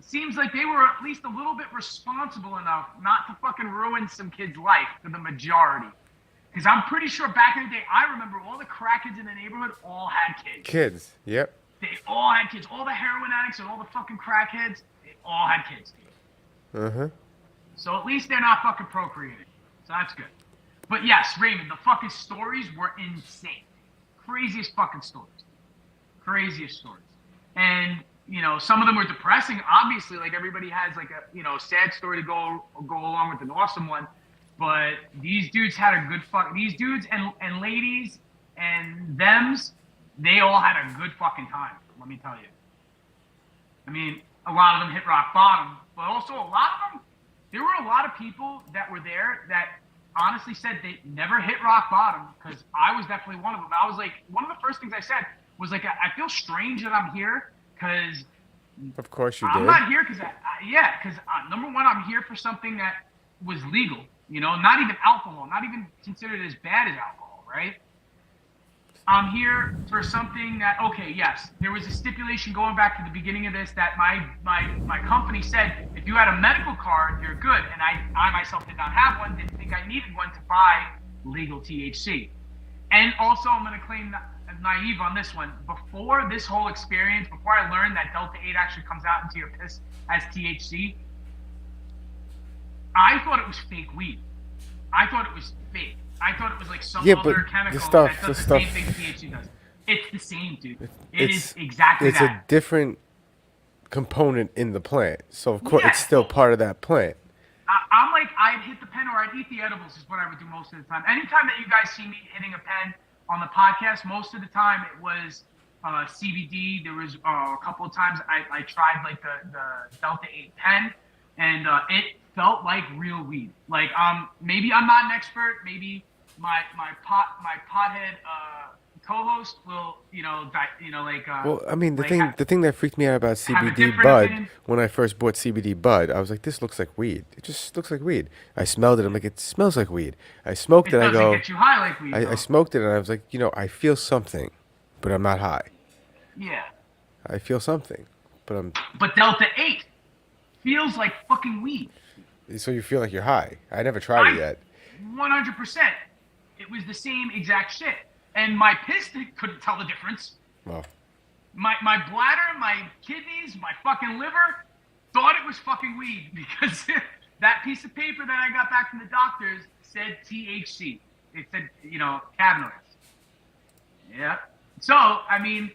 [SPEAKER 2] seems like they were at least a little bit responsible enough not to fucking ruin some kid's life for the majority. Because I'm pretty sure back in the day, I remember all the crackheads in the neighborhood all had kids.
[SPEAKER 1] Kids, yep.
[SPEAKER 2] They all had kids. All the heroin addicts and all the fucking crackheads, they all had kids.
[SPEAKER 1] Uh-huh.
[SPEAKER 2] So at least they're not fucking procreating. So that's good. But yes, Raymond, the fucking stories were insane. Craziest fucking stories. Craziest stories. And some of them were depressing. Obviously, like everybody has like a sad story to go along with an awesome one. But these dudes had a good these dudes and ladies and thems, they all had a good fucking time. Let me tell you. I mean, a lot of them hit rock bottom, but also a lot of them. There were a lot of people that were there that honestly said they never hit rock bottom, because I was definitely one of them. I was like, one of the first things I said was like, I feel strange that I'm here, because
[SPEAKER 1] of course you
[SPEAKER 2] I'm
[SPEAKER 1] did.
[SPEAKER 2] not here because number one, I'm here for something that was legal, not even alcohol, not even considered as bad as alcohol, right? I'm here for something that, okay, yes, there was a stipulation going back to the beginning of this that my company said, if you had a medical card, you're good. And I myself did not have one, didn't think I needed one to buy legal THC. And also, I'm going to claim naive on this one. Before this whole experience, before I learned that Delta 8 actually comes out into your piss as THC, I thought it was fake weed. I thought it was fake. I thought it was like some other chemical that does the same thing THC does. It's the same, dude. It's exactly that.
[SPEAKER 1] It's a different component in the plant. So, of course, it's still part of that plant.
[SPEAKER 2] I'm like, I'd hit the pen or I'd eat the edibles is what I would do most of the time. Anytime that you guys see me hitting a pen on the podcast, most of the time it was CBD. There was a couple of times I tried like the Delta 8 pen, and it felt like real weed. Like maybe I'm not an expert. Maybe my pothead co-host will
[SPEAKER 1] Well, I mean the thing that freaked me out about CBD bud opinion. When I first bought CBD bud, I was like, this looks like weed. It just looks like weed. I smelled it. I'm like, it smells like weed. I smoked it. I go.
[SPEAKER 2] Get you high like weed.
[SPEAKER 1] I smoked it and I was like, I feel something, but I'm not high.
[SPEAKER 2] Yeah.
[SPEAKER 1] I feel something, but I'm.
[SPEAKER 2] But Delta 8 feels like fucking weed.
[SPEAKER 1] So you feel like you're high? I never tried it yet.
[SPEAKER 2] 100%. It was the same exact shit. And my piss couldn't tell the difference.
[SPEAKER 1] Well,
[SPEAKER 2] My bladder, my kidneys, my fucking liver thought it was fucking weed because that piece of paper that I got back from the doctors said THC. It said, cannabinoids. Yeah. So, I mean,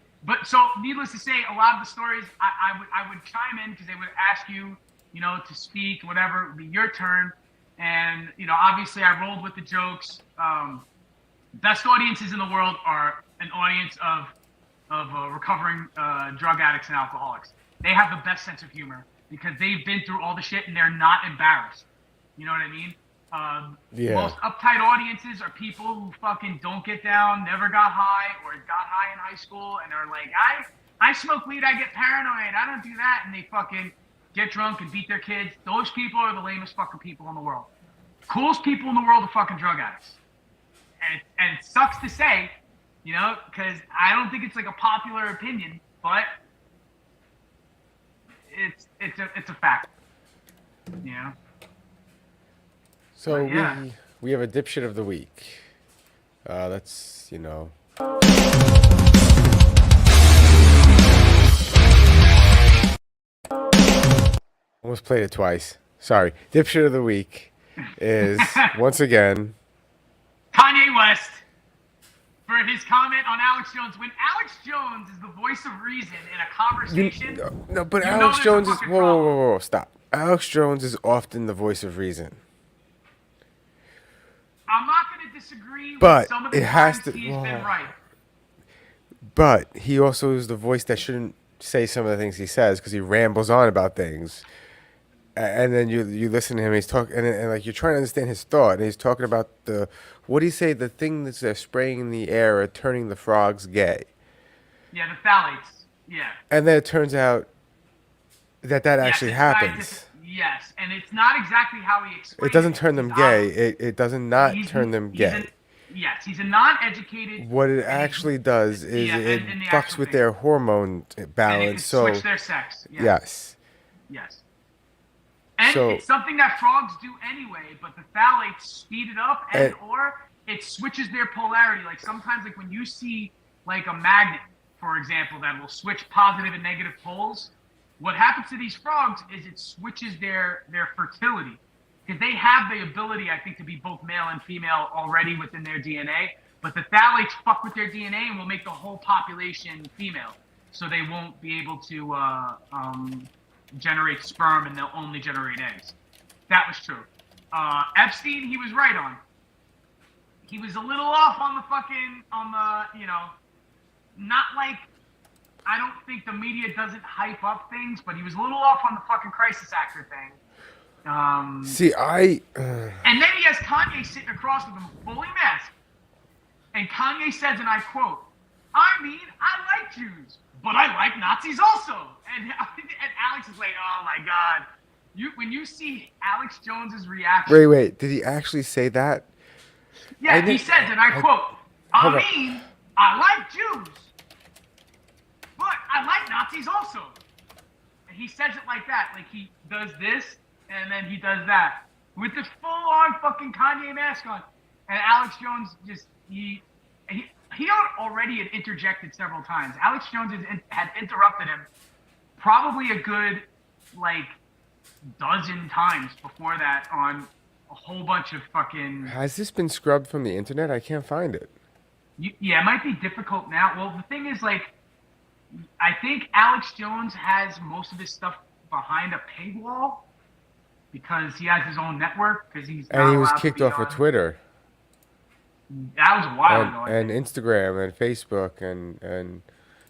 [SPEAKER 2] needless to say, a lot of the stories I would chime in because they would ask you, to speak, whatever. It would be your turn. And, obviously I rolled with the jokes. Best audiences in the world are an audience of recovering drug addicts and alcoholics. They have the best sense of humor because they've been through all the shit and they're not embarrassed. You know what I mean?
[SPEAKER 1] Yeah.
[SPEAKER 2] Most uptight audiences are people who fucking don't get down, never got high, or got high in high school, and are like, I smoke weed, I get paranoid, I don't do that, and they fucking get drunk and beat their kids. Those people are the lamest fucking people in the world. Coolest people in the world are fucking drug addicts. And it sucks to say, because I don't think it's like a popular opinion, but it's a fact.
[SPEAKER 1] So
[SPEAKER 2] yeah.
[SPEAKER 1] we have a dipshit of the week. That's almost played it twice. Sorry. Dipshit of the week is once again
[SPEAKER 2] Kanye West for his comment on Alex Jones. When Alex Jones is the voice of reason in a conversation,
[SPEAKER 1] no, but
[SPEAKER 2] you
[SPEAKER 1] Alex
[SPEAKER 2] know
[SPEAKER 1] Jones
[SPEAKER 2] there's
[SPEAKER 1] is
[SPEAKER 2] a fucking problem.
[SPEAKER 1] whoa, stop. Alex Jones is often the voice of reason.
[SPEAKER 2] I'm not going to disagree
[SPEAKER 1] But
[SPEAKER 2] with some of the
[SPEAKER 1] it has
[SPEAKER 2] times
[SPEAKER 1] to-
[SPEAKER 2] he's been right.
[SPEAKER 1] But he also is the voice that shouldn't say some of the things he says because he rambles on about things. And then you listen to him, he's talking, and like you're trying to understand his thought, and he's talking about what do you say, the thing that's spraying in the air or turning the frogs gay.
[SPEAKER 2] Yeah, the phthalates. Yeah.
[SPEAKER 1] And then it turns out that actually
[SPEAKER 2] it's
[SPEAKER 1] happens.
[SPEAKER 2] scientific. Yes, and it's not exactly how he explains
[SPEAKER 1] It doesn't turn them
[SPEAKER 2] He's
[SPEAKER 1] gay.
[SPEAKER 2] obvious.
[SPEAKER 1] It does not turn them gay.
[SPEAKER 2] He's a non-educated.
[SPEAKER 1] What it actually does is it
[SPEAKER 2] and the
[SPEAKER 1] fucks
[SPEAKER 2] actual
[SPEAKER 1] with
[SPEAKER 2] thing.
[SPEAKER 1] their hormone
[SPEAKER 2] And it
[SPEAKER 1] balance.
[SPEAKER 2] can
[SPEAKER 1] So
[SPEAKER 2] switch their sex.
[SPEAKER 1] yes.
[SPEAKER 2] Yes. And
[SPEAKER 1] So-
[SPEAKER 2] it's something that frogs do anyway, but the phthalates speed it up or it switches their polarity. Like sometimes like when you see like a magnet, for example, that will switch positive and negative poles, what happens to these frogs is it switches their fertility. Because they have the ability, I think, to be both male and female already within their DNA. But the phthalates fuck with their DNA and will make the whole population female. So they won't be able to generate sperm and they'll only generate eggs. That was true. Epstein, he was right on. He was a little off on not like, I don't think the media doesn't hype up things, but he was a little off on the fucking crisis actor thing.
[SPEAKER 1] See,
[SPEAKER 2] And then he has Kanye sitting across with him, fully masked. And Kanye says, and I quote, I like Jews, but I like Nazis also. And Alex is like, oh my God. When you see Alex Jones's reaction.
[SPEAKER 1] wait, did he actually say that?
[SPEAKER 2] Yeah, he says, and I quote, I like Jews, but I like Nazis also. And he says it like that. Like he does this, and then he does that. With this full-on fucking Kanye mask on. And Alex Jones just, he already had interjected several times. Alex Jones had interrupted him probably a good, like, dozen times before that on a whole bunch of fucking...
[SPEAKER 1] Has this been scrubbed from the internet? I can't find it.
[SPEAKER 2] Yeah, it might be difficult now. Well, the thing is, like, I think Alex Jones has most of his stuff behind a paywall because he has his own network. Because he
[SPEAKER 1] was kicked off of Twitter.
[SPEAKER 2] That was a while ago.
[SPEAKER 1] And Instagram and Facebook and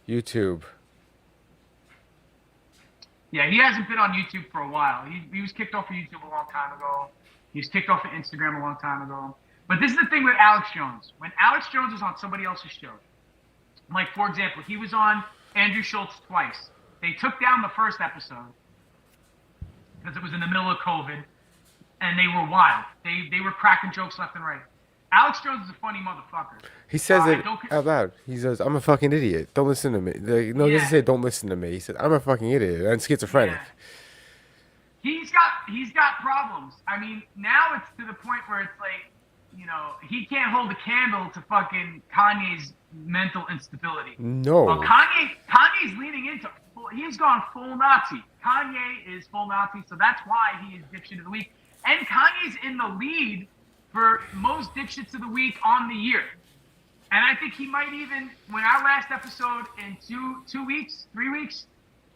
[SPEAKER 1] YouTube.
[SPEAKER 2] Yeah, he hasn't been on YouTube for a while. He was kicked off of YouTube a long time ago. He was kicked off of Instagram a long time ago. But this is the thing with Alex Jones. When Alex Jones is on somebody else's show, like, for example, he was on Andrew Schultz twice. They took down the first episode because it was in the middle of COVID, and they were wild. They were cracking jokes left and right. Alex Jones is a funny motherfucker.
[SPEAKER 1] He says it out loud. He says, I'm a fucking idiot. Don't listen to me. He doesn't say don't listen to me. He said, I'm a fucking idiot. And schizophrenic.
[SPEAKER 2] Yeah. He's got problems. I mean, now it's to the point where it's like, he can't hold a candle to fucking Kanye's mental instability.
[SPEAKER 1] No.
[SPEAKER 2] Well, Kanye's leaning into. He's gone full Nazi. Kanye is full Nazi, so that's why he is dipshit of the week. And Kanye's in the lead for most dipshits of the week on the year. And I think he might even, when our last episode in 2 weeks, 3 weeks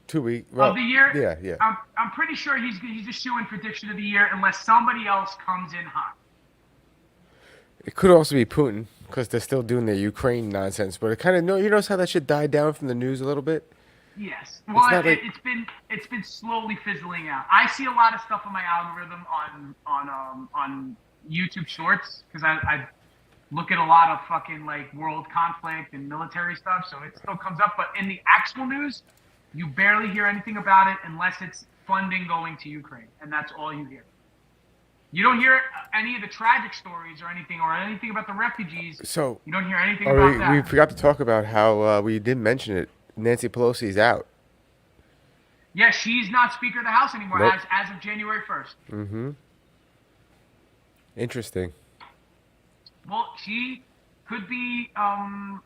[SPEAKER 1] 2 weeks
[SPEAKER 2] of the year,
[SPEAKER 1] yeah.
[SPEAKER 2] I'm pretty sure he's a shoo-in for dipshit of the year unless somebody else comes in hot.
[SPEAKER 1] It could also be Putin because they're still doing their Ukraine nonsense. But it kind of you notice how that shit died down from the news a little bit.
[SPEAKER 2] Yes. Well,
[SPEAKER 1] like-
[SPEAKER 2] it's been slowly fizzling out. I see a lot of stuff on my algorithm on YouTube Shorts because I look at a lot of fucking like world conflict and military stuff, so it still comes up. But in the actual news, you barely hear anything about it unless it's funding going to Ukraine, and that's all you hear. You don't hear any of the tragic stories or anything about the refugees.
[SPEAKER 1] So
[SPEAKER 2] you don't hear anything about that.
[SPEAKER 1] We forgot to talk about how we didn't mention it. Nancy Pelosi's out.
[SPEAKER 2] Yeah, she's not Speaker of the House anymore
[SPEAKER 1] Nope.
[SPEAKER 2] as of January 1st.
[SPEAKER 1] Mm-hmm. Interesting.
[SPEAKER 2] Well, she could be on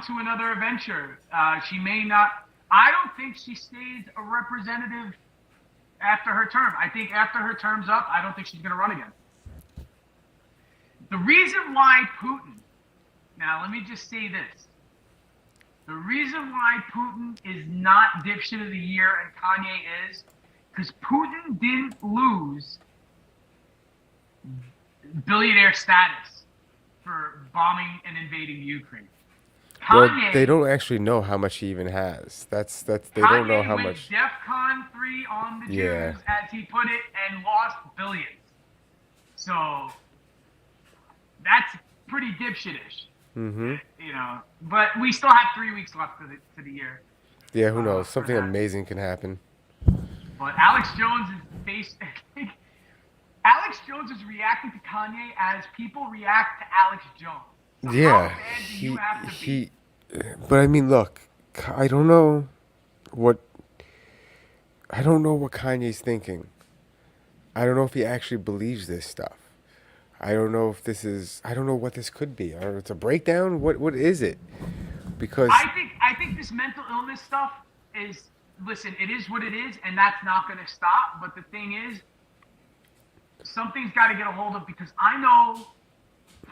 [SPEAKER 2] to another adventure. She may not. I don't think she stays a representative after her term. I think after her term's up, I don't think she's going to run again. The reason why Putin. Now, let me just say this. The reason why Putin is not dipshit of the year and Kanye is because Putin didn't lose billionaire status for bombing and invading Ukraine. Kanye,
[SPEAKER 1] Well, they don't actually know how much he even has. That's they
[SPEAKER 2] Kanye
[SPEAKER 1] don't know how
[SPEAKER 2] went
[SPEAKER 1] much.
[SPEAKER 2] DEFCON 3 on the Jews,
[SPEAKER 1] Yeah.
[SPEAKER 2] as he put it, and lost billions. So that's pretty dipshitish.
[SPEAKER 1] Mm-hmm.
[SPEAKER 2] You know, but we still have 3 weeks left to the year.
[SPEAKER 1] Yeah, who knows?
[SPEAKER 2] for
[SPEAKER 1] Something
[SPEAKER 2] that.
[SPEAKER 1] amazing can happen.
[SPEAKER 2] But Alex Jones is Alex Jones is reacting to Kanye as people react to Alex Jones. So
[SPEAKER 1] Yeah,
[SPEAKER 2] how bad do you have to be?
[SPEAKER 1] But I mean, look, I don't know what Kanye's thinking. I don't know if he actually believes this stuff. I don't know if this is. I don't know what this could be. Or it's a breakdown. What is it? Because
[SPEAKER 2] I think this mental illness stuff is. Listen, it is what it is, and that's not going to stop. But the thing is, something's got to get a hold of because I know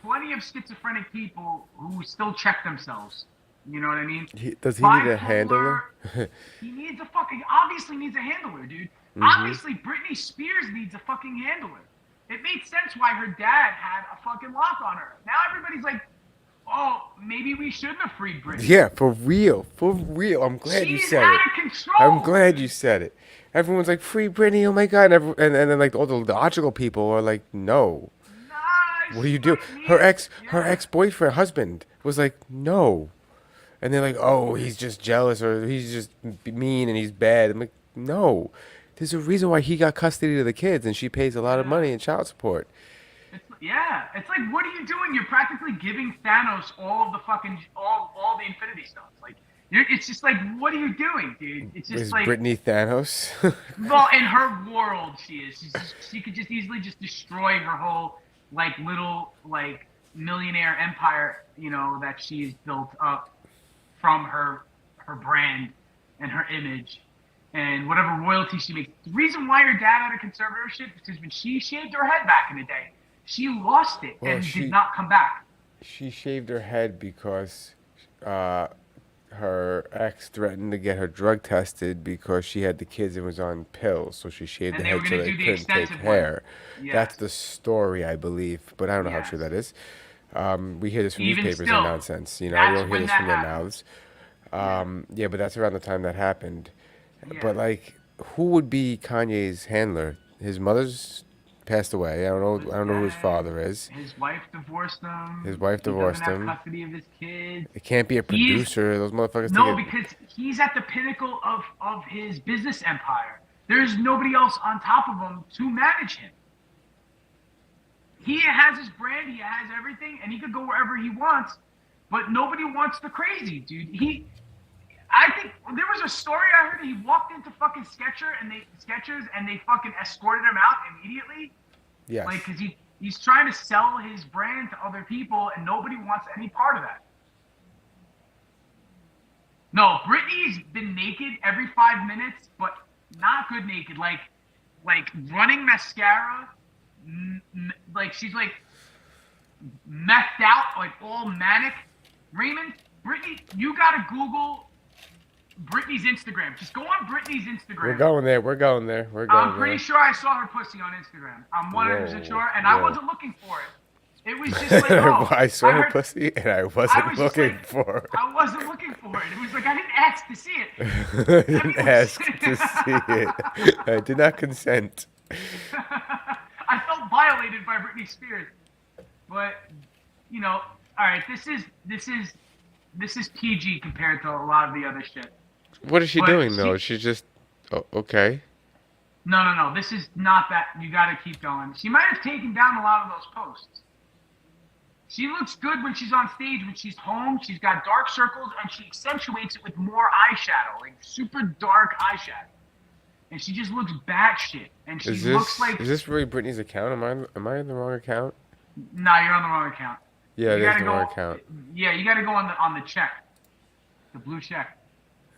[SPEAKER 2] plenty of schizophrenic people who still check themselves. You know what I mean?
[SPEAKER 1] does he need a
[SPEAKER 2] Bipolar,
[SPEAKER 1] handler?
[SPEAKER 2] He needs obviously needs a handler, dude.
[SPEAKER 1] Mm-hmm.
[SPEAKER 2] Obviously, Britney Spears needs a fucking handler. It made sense why her dad had a fucking lock on her. Now everybody's like, oh, maybe we shouldn't have freed Britney.
[SPEAKER 1] Yeah, for real. I'm glad you
[SPEAKER 2] She's
[SPEAKER 1] said
[SPEAKER 2] out
[SPEAKER 1] it.
[SPEAKER 2] of control.
[SPEAKER 1] I'm glad you said it. Everyone's like, free Britney, oh my God. And then like all the logical people are like, no.
[SPEAKER 2] Nah,
[SPEAKER 1] What do you
[SPEAKER 2] she
[SPEAKER 1] do?
[SPEAKER 2] fucking
[SPEAKER 1] Her
[SPEAKER 2] needs-
[SPEAKER 1] ex-boyfriend, husband was like, no. And they're like, oh, he's just jealous or he's just mean and he's bad. I'm like, no. There's a reason why he got custody of the kids and she pays a lot of money in child support.
[SPEAKER 2] It's like, what are you doing? You're practically giving Thanos all of the fucking all the Infinity Stones. Like, it's just like, what are you doing, dude? It's just
[SPEAKER 1] Is
[SPEAKER 2] like,
[SPEAKER 1] Britney Thanos?
[SPEAKER 2] well, in her world, she is. She could just easily just destroy her whole like little like millionaire empire, you know, that she's built up from her brand and her image and whatever royalty she makes. The reason why her dad had a conservatorship is because when she shaved her head back in the day, she lost it and did not come back.
[SPEAKER 1] She shaved her head because her ex threatened to get her drug tested because she had the kids and was on pills. So she shaved
[SPEAKER 2] And
[SPEAKER 1] the
[SPEAKER 2] they were
[SPEAKER 1] head so
[SPEAKER 2] gonna
[SPEAKER 1] they
[SPEAKER 2] do the
[SPEAKER 1] couldn't take
[SPEAKER 2] extensive one.
[SPEAKER 1] hair.
[SPEAKER 2] Yes.
[SPEAKER 1] That's the story, I believe, but I don't know how
[SPEAKER 2] Yes.
[SPEAKER 1] true that is. We hear this from
[SPEAKER 2] Even
[SPEAKER 1] newspapers
[SPEAKER 2] still,
[SPEAKER 1] and nonsense. You know,
[SPEAKER 2] that's
[SPEAKER 1] we don't hear
[SPEAKER 2] when
[SPEAKER 1] this
[SPEAKER 2] that
[SPEAKER 1] from their
[SPEAKER 2] happens.
[SPEAKER 1] mouths. Yeah, but that's around the time that happened.
[SPEAKER 2] Yeah.
[SPEAKER 1] But like, who would be Kanye's handler? His mother's passed away. I don't know who his father is.
[SPEAKER 2] His wife divorced him.
[SPEAKER 1] His wife divorced
[SPEAKER 2] he doesn't
[SPEAKER 1] him.
[SPEAKER 2] have custody of his kids.
[SPEAKER 1] It can't be a producer. Those motherfuckers.
[SPEAKER 2] No,
[SPEAKER 1] take it.
[SPEAKER 2] because he's at the pinnacle of his business empire. There's nobody else on top of him to manage him. He has his brand, he has everything, and he could go wherever he wants, but nobody wants the crazy, dude. I think there was a story I heard. He walked into Skechers and they fucking escorted him out immediately.
[SPEAKER 1] Yes.
[SPEAKER 2] Like, cause He's trying to sell his brand to other people, and nobody wants any part of that. No, Britney's been naked every 5 minutes, but not good naked. Like running mascara. Like she's like methed out, like all manic. Raymond, Britney, you gotta Google Britney's Instagram. Just go on Britney's Instagram.
[SPEAKER 1] We're going there.
[SPEAKER 2] I'm pretty sure I saw her pussy on Instagram. I'm 100% sure, and I wasn't looking for it. It was just like, oh,
[SPEAKER 1] I saw her pussy, and I wasn't looking for it.
[SPEAKER 2] I wasn't looking for it. It was like I didn't ask to see it.
[SPEAKER 1] I didn't ask to see it. I did not consent.
[SPEAKER 2] I felt violated by Britney Spears, but you know, all right. This is PG compared to a lot of the other shit.
[SPEAKER 1] What is she doing though? She's just okay.
[SPEAKER 2] No. This is not that. You got to keep going. She might have taken down a lot of those posts. She looks good when she's on stage. When she's home, she's got dark circles, and she accentuates it with more eyeshadow, like super dark eyeshadow. And she just looks batshit. And she looks like.
[SPEAKER 1] Is this really Britney's account? Am I in the wrong account?
[SPEAKER 2] Nah, you're on the wrong account.
[SPEAKER 1] Yeah, it is the wrong account.
[SPEAKER 2] Yeah, you got to go on the check, the blue check.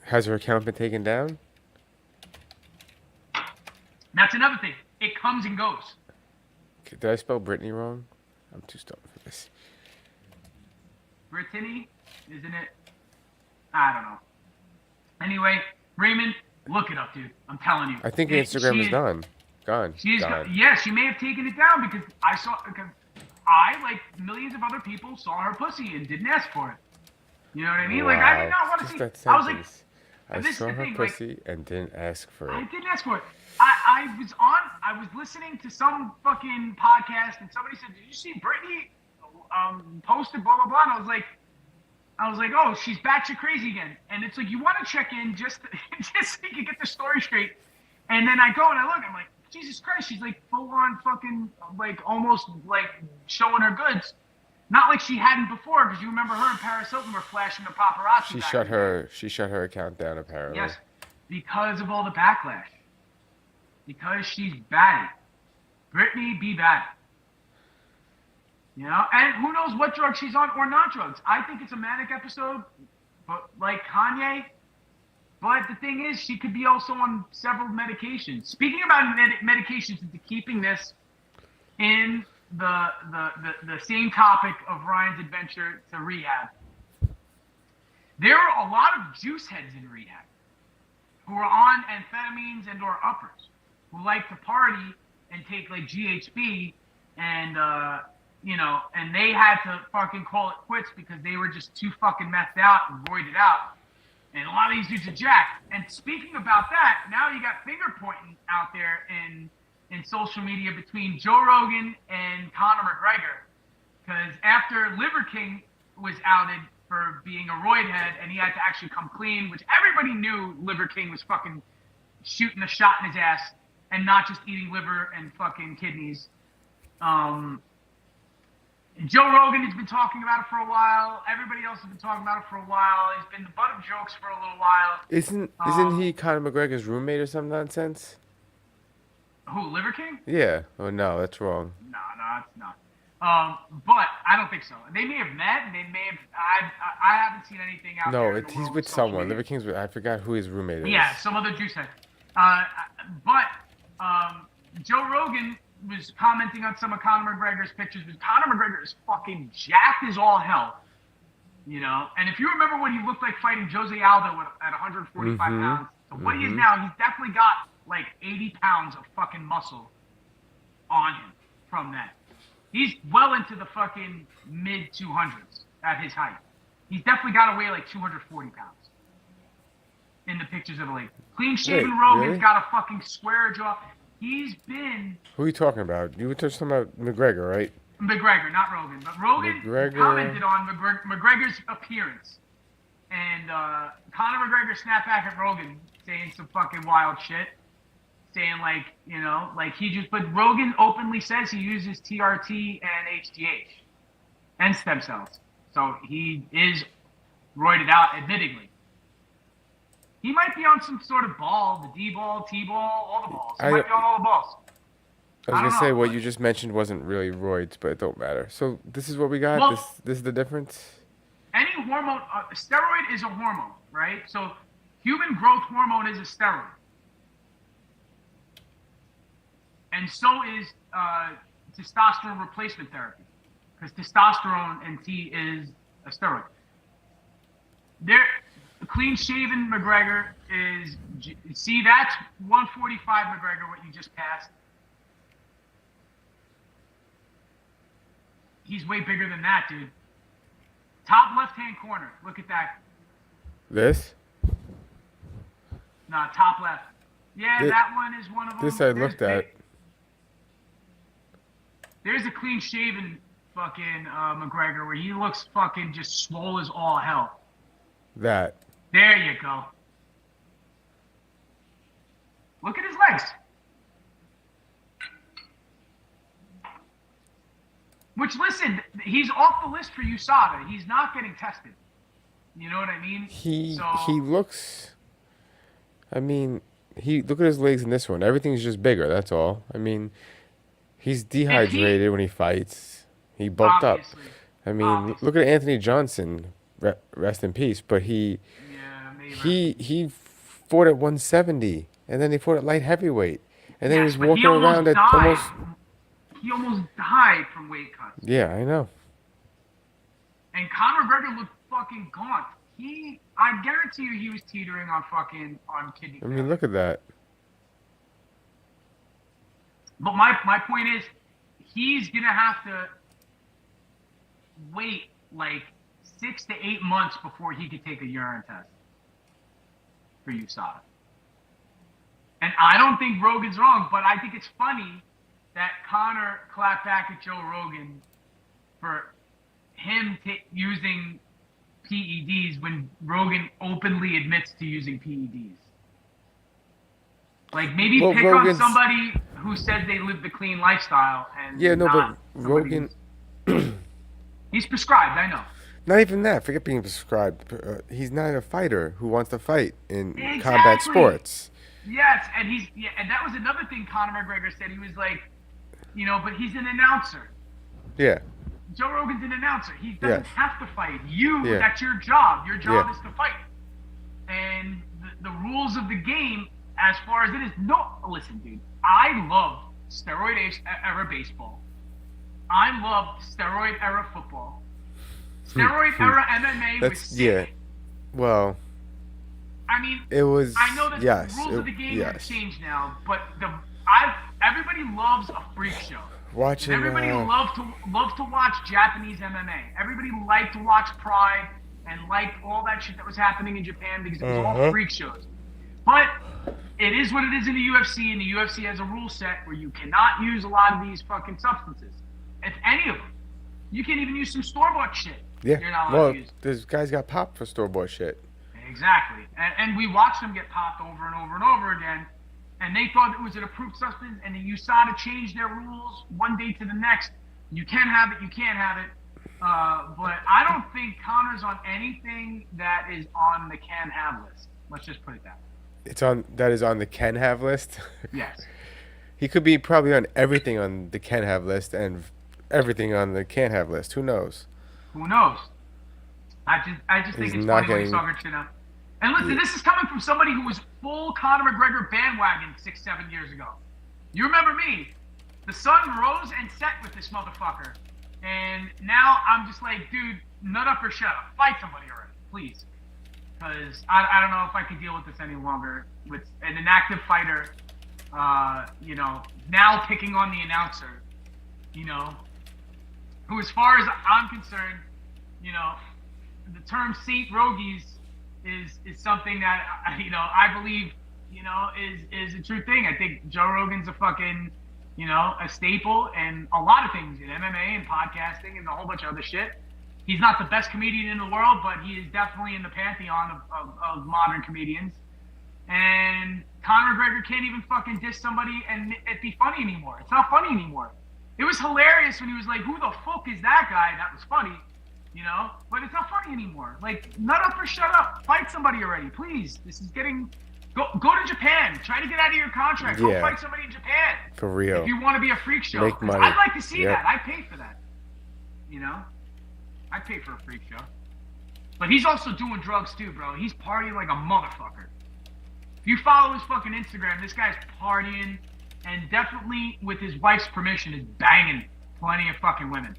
[SPEAKER 1] Has her account been taken down?
[SPEAKER 2] That's another thing. It comes and goes.
[SPEAKER 1] Did I spell Britney wrong? I'm too stoned for this.
[SPEAKER 2] Brittany, isn't it? I don't know. Anyway, Raymond, look it up, dude. I'm telling you.
[SPEAKER 1] I think Instagram is gone. Gone.
[SPEAKER 2] Yeah, she may have taken it down because I, like millions of other people, saw her pussy and didn't ask for it. You know what I mean?
[SPEAKER 1] Wow.
[SPEAKER 2] Like, I did not want to see it. I was like,
[SPEAKER 1] I saw her pussy and didn't ask for it.
[SPEAKER 2] I didn't ask for it. I was listening to some fucking podcast and somebody said, "Did you see Britney posted blah blah blah?" And I was like, "Oh, she's batshit crazy again." And it's like you want to check in just so you can get the story straight. And then I go and I look, I'm like, Jesus Christ, she's like full on fucking like almost like showing her goods. Not like she hadn't before, because you remember her and Paris Hilton were flashing the paparazzi.
[SPEAKER 1] She shut her account down apparently.
[SPEAKER 2] Yes, because of all the backlash. Because she's bad. Britney be bad. You know, and who knows what drugs she's on or not drugs. I think it's a manic episode, but like Kanye. But the thing is, she could be also on several medications. Speaking about medications, into keeping this in the same topic of Ryan's adventure to rehab. There are a lot of juice heads in rehab who are on amphetamines and or uppers, who like to party and take like GHB and and they had to fucking call it quits because they were just too fucking methed out and roided out. And a lot of these dudes are jacked. And speaking about that, now you got finger pointing out there in social media between Joe Rogan and Conor McGregor. Because after Liver King was outed for being a roid head and he had to actually come clean, which everybody knew Liver King was fucking shooting a shot in his ass and not just eating liver and fucking kidneys. Joe Rogan has been talking about it for a while. Everybody else has been talking about it for a while. He's been the butt of jokes for a little while.
[SPEAKER 1] Isn't he Conor McGregor's roommate or some nonsense?
[SPEAKER 2] Who, Liver King?
[SPEAKER 1] Yeah. Oh no, that's wrong.
[SPEAKER 2] No, it's not. But I don't think so. They may have met. And they may have. I haven't seen anything out there.
[SPEAKER 1] No, he's with someone. Liver King's with. I forgot who his roommate is.
[SPEAKER 2] Yeah, some other juice head. But Joe Rogan was commenting on some of Conor McGregor's pictures, but Conor McGregor is fucking jacked as all hell, you know. And if you remember when he looked like fighting Jose Aldo at 145 pounds, so what he is now, he's definitely got like 80 pounds of fucking muscle on him from that. He's well into the fucking mid 200s at his height. He's definitely got to weigh like 240 pounds in the pictures of the league. Clean shaven Rogan's really? Got a fucking square jaw. He's been...
[SPEAKER 1] Who are you talking about? You were talking about McGregor, right?
[SPEAKER 2] McGregor, not Rogan. But Rogan commented on McGregor's appearance. And Conor McGregor snapped back at Rogan, saying some fucking wild shit. Saying like, you know, like he just... But Rogan openly says he uses TRT and HGH. And stem cells. So he is roided out, admittingly. He might be on some sort of ball, the D-ball, T-ball, all the balls. He might be on all the balls.
[SPEAKER 1] I was
[SPEAKER 2] I
[SPEAKER 1] gonna
[SPEAKER 2] don't
[SPEAKER 1] say
[SPEAKER 2] know.
[SPEAKER 1] what
[SPEAKER 2] But,
[SPEAKER 1] you just mentioned wasn't really roids, but it don't matter. So this is what we got.
[SPEAKER 2] well,
[SPEAKER 1] This is the difference.
[SPEAKER 2] any hormone, steroid is a hormone, right? So human growth hormone is a steroid, and so is testosterone replacement therapy, because testosterone and T is a steroid. There, clean shaven McGregor is, see, that's 145 McGregor, what you just passed. He's way bigger than that, dude. Top left-hand corner. Look at that.
[SPEAKER 1] This.
[SPEAKER 2] Nah, top left. Yeah,
[SPEAKER 1] Thi-
[SPEAKER 2] that one is one of them.
[SPEAKER 1] This I looked at.
[SPEAKER 2] There's a clean-shaven fucking McGregor where he looks fucking just swole as all hell.
[SPEAKER 1] That.
[SPEAKER 2] There you go. Look at his legs. Which, listen, he's off the list for USADA. He's not getting tested. You know what I mean?
[SPEAKER 1] He looks. I mean, look at his legs in this one. Everything's just bigger. That's all. I mean, he's dehydrated when he fights. He bulked
[SPEAKER 2] obviously,
[SPEAKER 1] up. I mean, look at Anthony Johnson. Rest in peace. But
[SPEAKER 2] yeah,
[SPEAKER 1] he fought at 170, and then he fought at light heavyweight, and then
[SPEAKER 2] yes,
[SPEAKER 1] he was
[SPEAKER 2] but
[SPEAKER 1] walking around at
[SPEAKER 2] died.
[SPEAKER 1] almost.
[SPEAKER 2] He almost died from weight cuts.
[SPEAKER 1] Yeah, I know.
[SPEAKER 2] And Conor McGregor looked fucking gaunt. I guarantee you, he was teetering on kidney
[SPEAKER 1] I mean,
[SPEAKER 2] failure.
[SPEAKER 1] look at that.
[SPEAKER 2] But my point is, he's gonna have to wait like 6 to 8 months before he could take a urine test for USADA. And I don't think Rogan's wrong, but I think it's funny that Conor clapped back at Joe Rogan for him using PEDs when Rogan openly admits to using PEDs. Like, maybe pick on somebody who says they live the clean lifestyle and
[SPEAKER 1] but Rogan,
[SPEAKER 2] he's prescribed, I know.
[SPEAKER 1] not even that. Forget being prescribed. He's not a fighter who wants to fight in combat sports.
[SPEAKER 2] Yes, and and that was another thing Conor McGregor said. He was like, but he's an announcer.
[SPEAKER 1] Yeah.
[SPEAKER 2] Joe Rogan's an announcer. He doesn't have to fight. That's your job. Your job is to fight. And the rules of the game, as far as it is, listen, dude, I love steroid era baseball. I love steroid era football. Steroid era MMA was sick.
[SPEAKER 1] Yeah. Well,
[SPEAKER 2] I mean,
[SPEAKER 1] it was.
[SPEAKER 2] I know that the rules of the game have changed now, but everybody loves a freak show.
[SPEAKER 1] Watching.
[SPEAKER 2] Everybody loves to watch Japanese MMA. Everybody liked to watch Pride and liked all that shit that was happening in Japan because it was all freak shows. But it is what it is in the UFC, and the UFC has a rule set where you cannot use a lot of these fucking substances. If any of them. You can't even use some store-bought shit.
[SPEAKER 1] Yeah.
[SPEAKER 2] You're not allowed to use.
[SPEAKER 1] This guy's got popped for store-bought shit.
[SPEAKER 2] Exactly. And we watched them get popped over and over and over again. And they thought it was an approved substance, and the USADA changed their rules one day to the next. You can have it, you can't have it. But I don't think Conor's on anything that is on the can-have list. Let's just put it that way.
[SPEAKER 1] That is on the can-have list?
[SPEAKER 2] Yes.
[SPEAKER 1] He could be probably on everything on the can-have list and everything on the can't-have list. Who knows?
[SPEAKER 2] Who knows? I just think it's funny when you talk shit out. And listen, this is coming from somebody who was full Conor McGregor bandwagon 6-7 years ago. You remember me? The sun rose and set with this motherfucker. And now I'm just like, dude, nut up or shut up. Fight somebody already, please. Because I don't know if I can deal with this any longer. With an inactive fighter, now picking on the announcer, who, as far as I'm concerned, the term Saint Rogies is something that I believe is a true thing. I think Joe Rogan's a fucking a staple in a lot of things in MMA and podcasting and a whole bunch of other shit. He's not the best comedian in the world, but he is definitely in the pantheon of modern comedians. And Conor McGregor can't even fucking diss somebody and it be funny anymore. It's not funny anymore. It was hilarious when he was like, "Who the fuck is that guy?" That was funny. But it's not funny anymore. Like, nut up or shut up. Fight somebody already, please. This is getting Go to Japan. Try to get out of your contract. Go
[SPEAKER 1] Yeah.
[SPEAKER 2] fight somebody in Japan.
[SPEAKER 1] For real.
[SPEAKER 2] If you want to be a freak show.
[SPEAKER 1] Make
[SPEAKER 2] 'Cause
[SPEAKER 1] money.
[SPEAKER 2] I'd like to see
[SPEAKER 1] Yep.
[SPEAKER 2] that. I'd pay for that. You know? I'd pay for a freak show. But he's also doing drugs too, bro. He's partying like a motherfucker. If you follow his fucking Instagram, this guy's partying and definitely, with his wife's permission, is banging plenty of fucking women.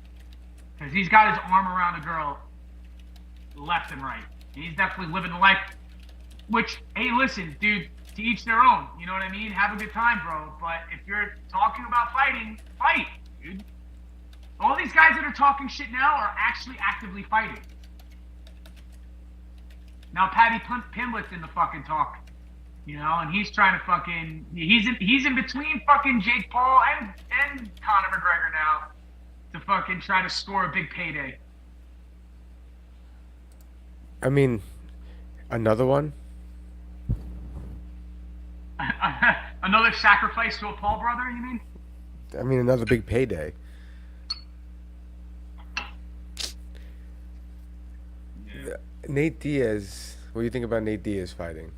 [SPEAKER 2] Because he's got his arm around a girl left and right. And he's definitely living the life. Which, hey, listen, dude, to each their own. You know what I mean? Have a good time, bro. But if you're talking about fighting, fight, dude. All these guys that are talking shit now are actually actively fighting. Now Paddy Pimblett's in the fucking talk, you know, and he's trying to fucking he's in between fucking Jake Paul and Conor McGregor now to fucking try to score a big payday.
[SPEAKER 1] I mean, another one.
[SPEAKER 2] Another sacrifice to a Paul brother, you mean?
[SPEAKER 1] I mean, another big payday.
[SPEAKER 2] Yeah.
[SPEAKER 1] Nate Diaz. What do you think about Nate Diaz fighting?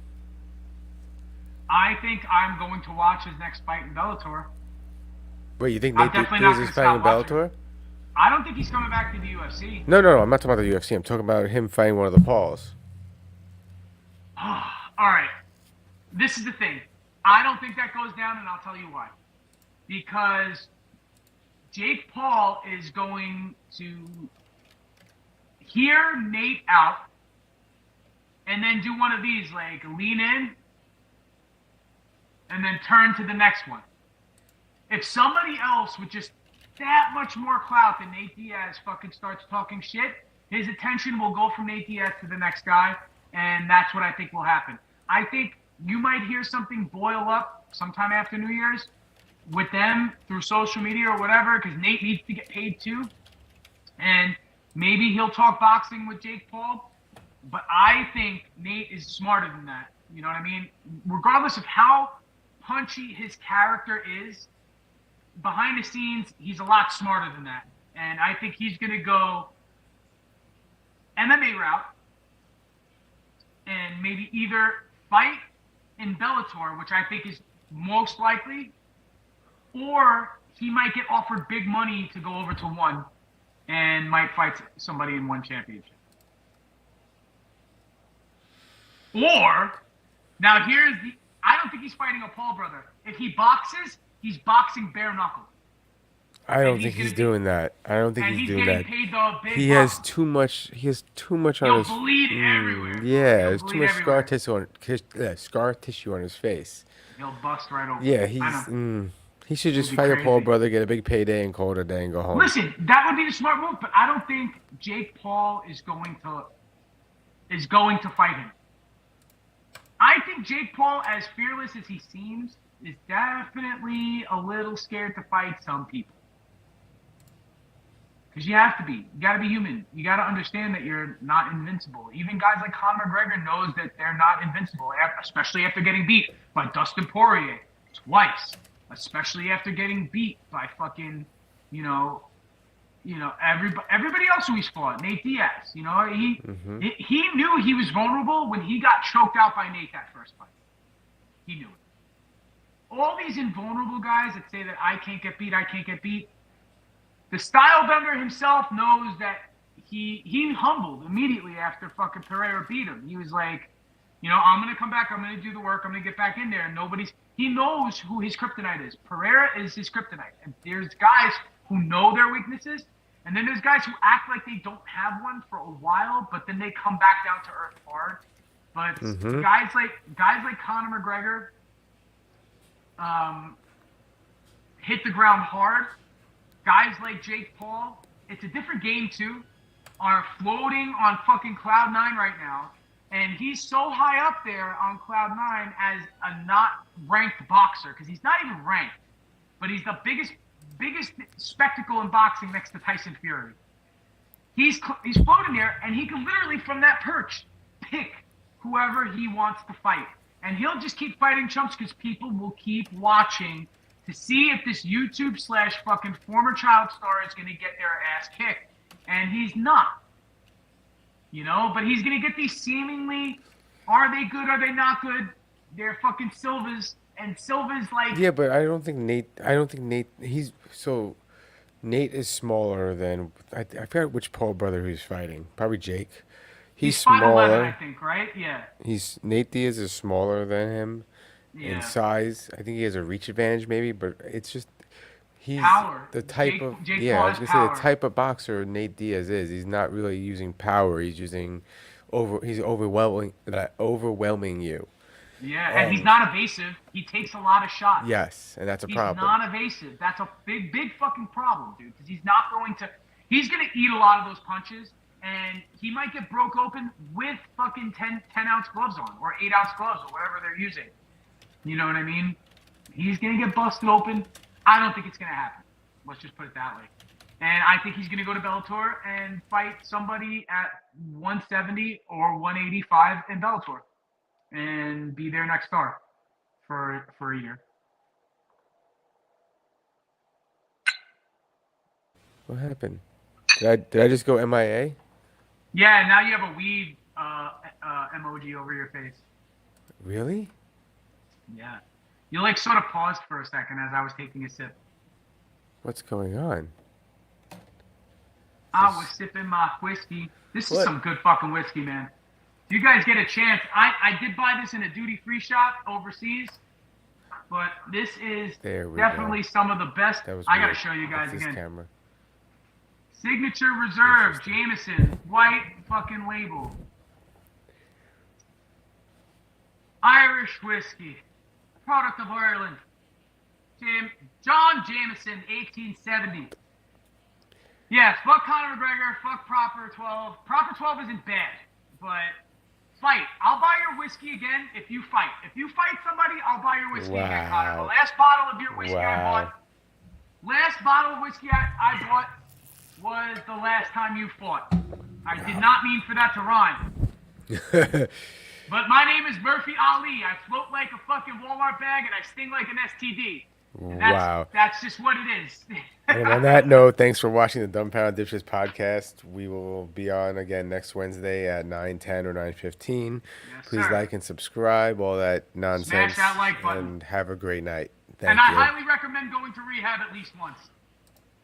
[SPEAKER 2] I think I'm going to watch his next fight in Bellator.
[SPEAKER 1] Wait, you think
[SPEAKER 2] I'm
[SPEAKER 1] Nate
[SPEAKER 2] definitely
[SPEAKER 1] Diaz
[SPEAKER 2] not
[SPEAKER 1] is
[SPEAKER 2] gonna
[SPEAKER 1] fighting in
[SPEAKER 2] stop watching.
[SPEAKER 1] Bellator?
[SPEAKER 2] I don't think he's coming back to the UFC.
[SPEAKER 1] No. I'm not talking about the UFC. I'm talking about him fighting one of the Pauls.
[SPEAKER 2] All right. This is the thing. I don't think that goes down, and I'll tell you why. Because Jake Paul is going to hear Nate out and then do one of these, like lean in and then turn to the next one. If somebody else with just that much more clout than Nate Diaz fucking starts talking shit, his attention will go from Nate Diaz to the next guy, and that's what I think will happen. I think you might hear something boil up sometime after New Year's with them through social media or whatever, because Nate needs to get paid too. And maybe he'll talk boxing with Jake Paul. But I think Nate is smarter than that. You know what I mean? Regardless of how punchy his character is, behind the scenes, he's a lot smarter than that. And I think he's going to go MMA route and maybe either fight in Bellator, which I think is most likely, or he might get offered big money to go over to one and might fight somebody in one championship. Or, now here's the, I don't think he's fighting a Paul brother. If he boxes, he's boxing bare knuckle.
[SPEAKER 1] I don't think he's doing that. I don't think
[SPEAKER 2] And
[SPEAKER 1] he's
[SPEAKER 2] he's
[SPEAKER 1] doing
[SPEAKER 2] getting
[SPEAKER 1] that.
[SPEAKER 2] paid the big
[SPEAKER 1] He has
[SPEAKER 2] bucks.
[SPEAKER 1] too much. He has too much on
[SPEAKER 2] He'll
[SPEAKER 1] his.
[SPEAKER 2] bleed everywhere.
[SPEAKER 1] Yeah,
[SPEAKER 2] He'll
[SPEAKER 1] there's too
[SPEAKER 2] bleed
[SPEAKER 1] much
[SPEAKER 2] everywhere.
[SPEAKER 1] scar tissue on his face.
[SPEAKER 2] He'll bust right over.
[SPEAKER 1] Yeah,
[SPEAKER 2] I know.
[SPEAKER 1] he should just
[SPEAKER 2] be
[SPEAKER 1] fight a Paul
[SPEAKER 2] crazy.
[SPEAKER 1] brother, get a big payday, and call it a day and go home.
[SPEAKER 2] Listen, that would be the smart move, but I don't think Jake Paul is going to fight him. I think Jake Paul, as fearless as he seems, is definitely a little scared to fight some people. Because you have to be. You got to be human. You got to understand that you're not invincible. Even guys like Conor McGregor knows that they're not invincible, especially after getting beat by Dustin Poirier twice. Especially after getting beat by fucking, everybody else who he's fought. Nate Diaz. He knew he was vulnerable when he got choked out by Nate that first fight. He knew it. All these invulnerable guys that say that I can't get beat. The style bender himself knows that he humbled immediately after fucking Pereira beat him. He was like, I'm going to come back. I'm going to do the work. I'm going to get back in there. And he knows who his kryptonite is. Pereira is his kryptonite. And there's guys who know their weaknesses. And then there's guys who act like they don't have one for a while, but then they come back down to earth hard. But guys like Conor McGregor hit the ground hard. Guys like Jake Paul, it's a different game too, are floating on fucking cloud nine right now. And he's so high up there on cloud nine as a not ranked boxer, because he's not even ranked, but he's the biggest spectacle in boxing next to Tyson Fury. He's floating there, and he can literally from that perch pick whoever he wants to fight, and he'll just keep fighting chumps because people will keep watching to see if this YouTube / fucking former child star is going to get their ass kicked, and he's not. But he's going to get these seemingly, are they good, are they not good? They're fucking Silvas, and Silva's like
[SPEAKER 1] Yeah, but I don't think Nate. I don't think Nate. He's so. Nate is smaller than I forgot which Paul brother he's fighting. Probably Jake. He's
[SPEAKER 2] he's 5'11", I
[SPEAKER 1] smaller.
[SPEAKER 2] think, right? Yeah,
[SPEAKER 1] He's Nate Diaz is smaller than him in
[SPEAKER 2] yeah.
[SPEAKER 1] size. I think he has a reach advantage maybe, but it's just he's
[SPEAKER 2] Power.
[SPEAKER 1] the type of
[SPEAKER 2] Jake
[SPEAKER 1] yeah. I
[SPEAKER 2] Paul
[SPEAKER 1] was
[SPEAKER 2] has
[SPEAKER 1] gonna say the
[SPEAKER 2] power.
[SPEAKER 1] type of boxer Nate Diaz is. He's not really using power. He's using He's overwhelming you.
[SPEAKER 2] Yeah, and he's
[SPEAKER 1] And
[SPEAKER 2] not evasive. He takes a lot of shots.
[SPEAKER 1] yes, and that's a
[SPEAKER 2] He's
[SPEAKER 1] problem.
[SPEAKER 2] not evasive. That's a big, big fucking problem, dude. Because he's not going to. He's gonna eat a lot of those punches, and he might get broke open with fucking 10-ounce gloves on, or 8-ounce gloves, or whatever they're using. You know what I mean? He's gonna get busted open. I don't think it's gonna happen. Let's just put it that way. And I think he's gonna go to Bellator and fight somebody at 170 or 185 in Bellator, and be their next star for a year.
[SPEAKER 1] What happened? Did I just go MIA?
[SPEAKER 2] Yeah, now you have a weed emoji over your face.
[SPEAKER 1] Really?
[SPEAKER 2] Yeah. You like sort of paused for a second as I was taking a sip.
[SPEAKER 1] What's going on?
[SPEAKER 2] I was sipping my whiskey. This is
[SPEAKER 1] What?
[SPEAKER 2] some good fucking whiskey, man. If you guys get a chance, I did buy this in a duty-free shop overseas, but this is
[SPEAKER 1] There we
[SPEAKER 2] definitely
[SPEAKER 1] go.
[SPEAKER 2] some of the best.
[SPEAKER 1] That was
[SPEAKER 2] I gotta
[SPEAKER 1] weird.
[SPEAKER 2] show you guys
[SPEAKER 1] What's this
[SPEAKER 2] again.
[SPEAKER 1] camera?
[SPEAKER 2] Signature Reserve,
[SPEAKER 1] Interesting.
[SPEAKER 2] Jameson, white fucking label. Irish whiskey, product of Ireland. John Jameson, 1870. Yes, fuck Conor McGregor, fuck Proper 12. Proper 12 isn't bad, but fight. I'll buy your whiskey again if you fight. If you fight somebody, I'll buy your whiskey again, Conor. The
[SPEAKER 1] Wow.
[SPEAKER 2] last bottle of your whiskey I
[SPEAKER 1] Wow.
[SPEAKER 2] bought, last bottle of whiskey I bought was the last time you fought. I did not mean for that to rhyme. But my name is Murphy Ali. I float like a fucking Walmart bag and I sting like an STD. And
[SPEAKER 1] Wow.
[SPEAKER 2] that's just what it is.
[SPEAKER 1] And on that note, thanks for watching the Dumbfounded Dipshits podcast. We will be on again next Wednesday at 9:10 or 9:15.
[SPEAKER 2] Yes,
[SPEAKER 1] Please
[SPEAKER 2] sir.
[SPEAKER 1] like and subscribe, all that nonsense.
[SPEAKER 2] that like button.
[SPEAKER 1] And have a great night. Thank
[SPEAKER 2] And I
[SPEAKER 1] you.
[SPEAKER 2] highly recommend going to rehab at least once.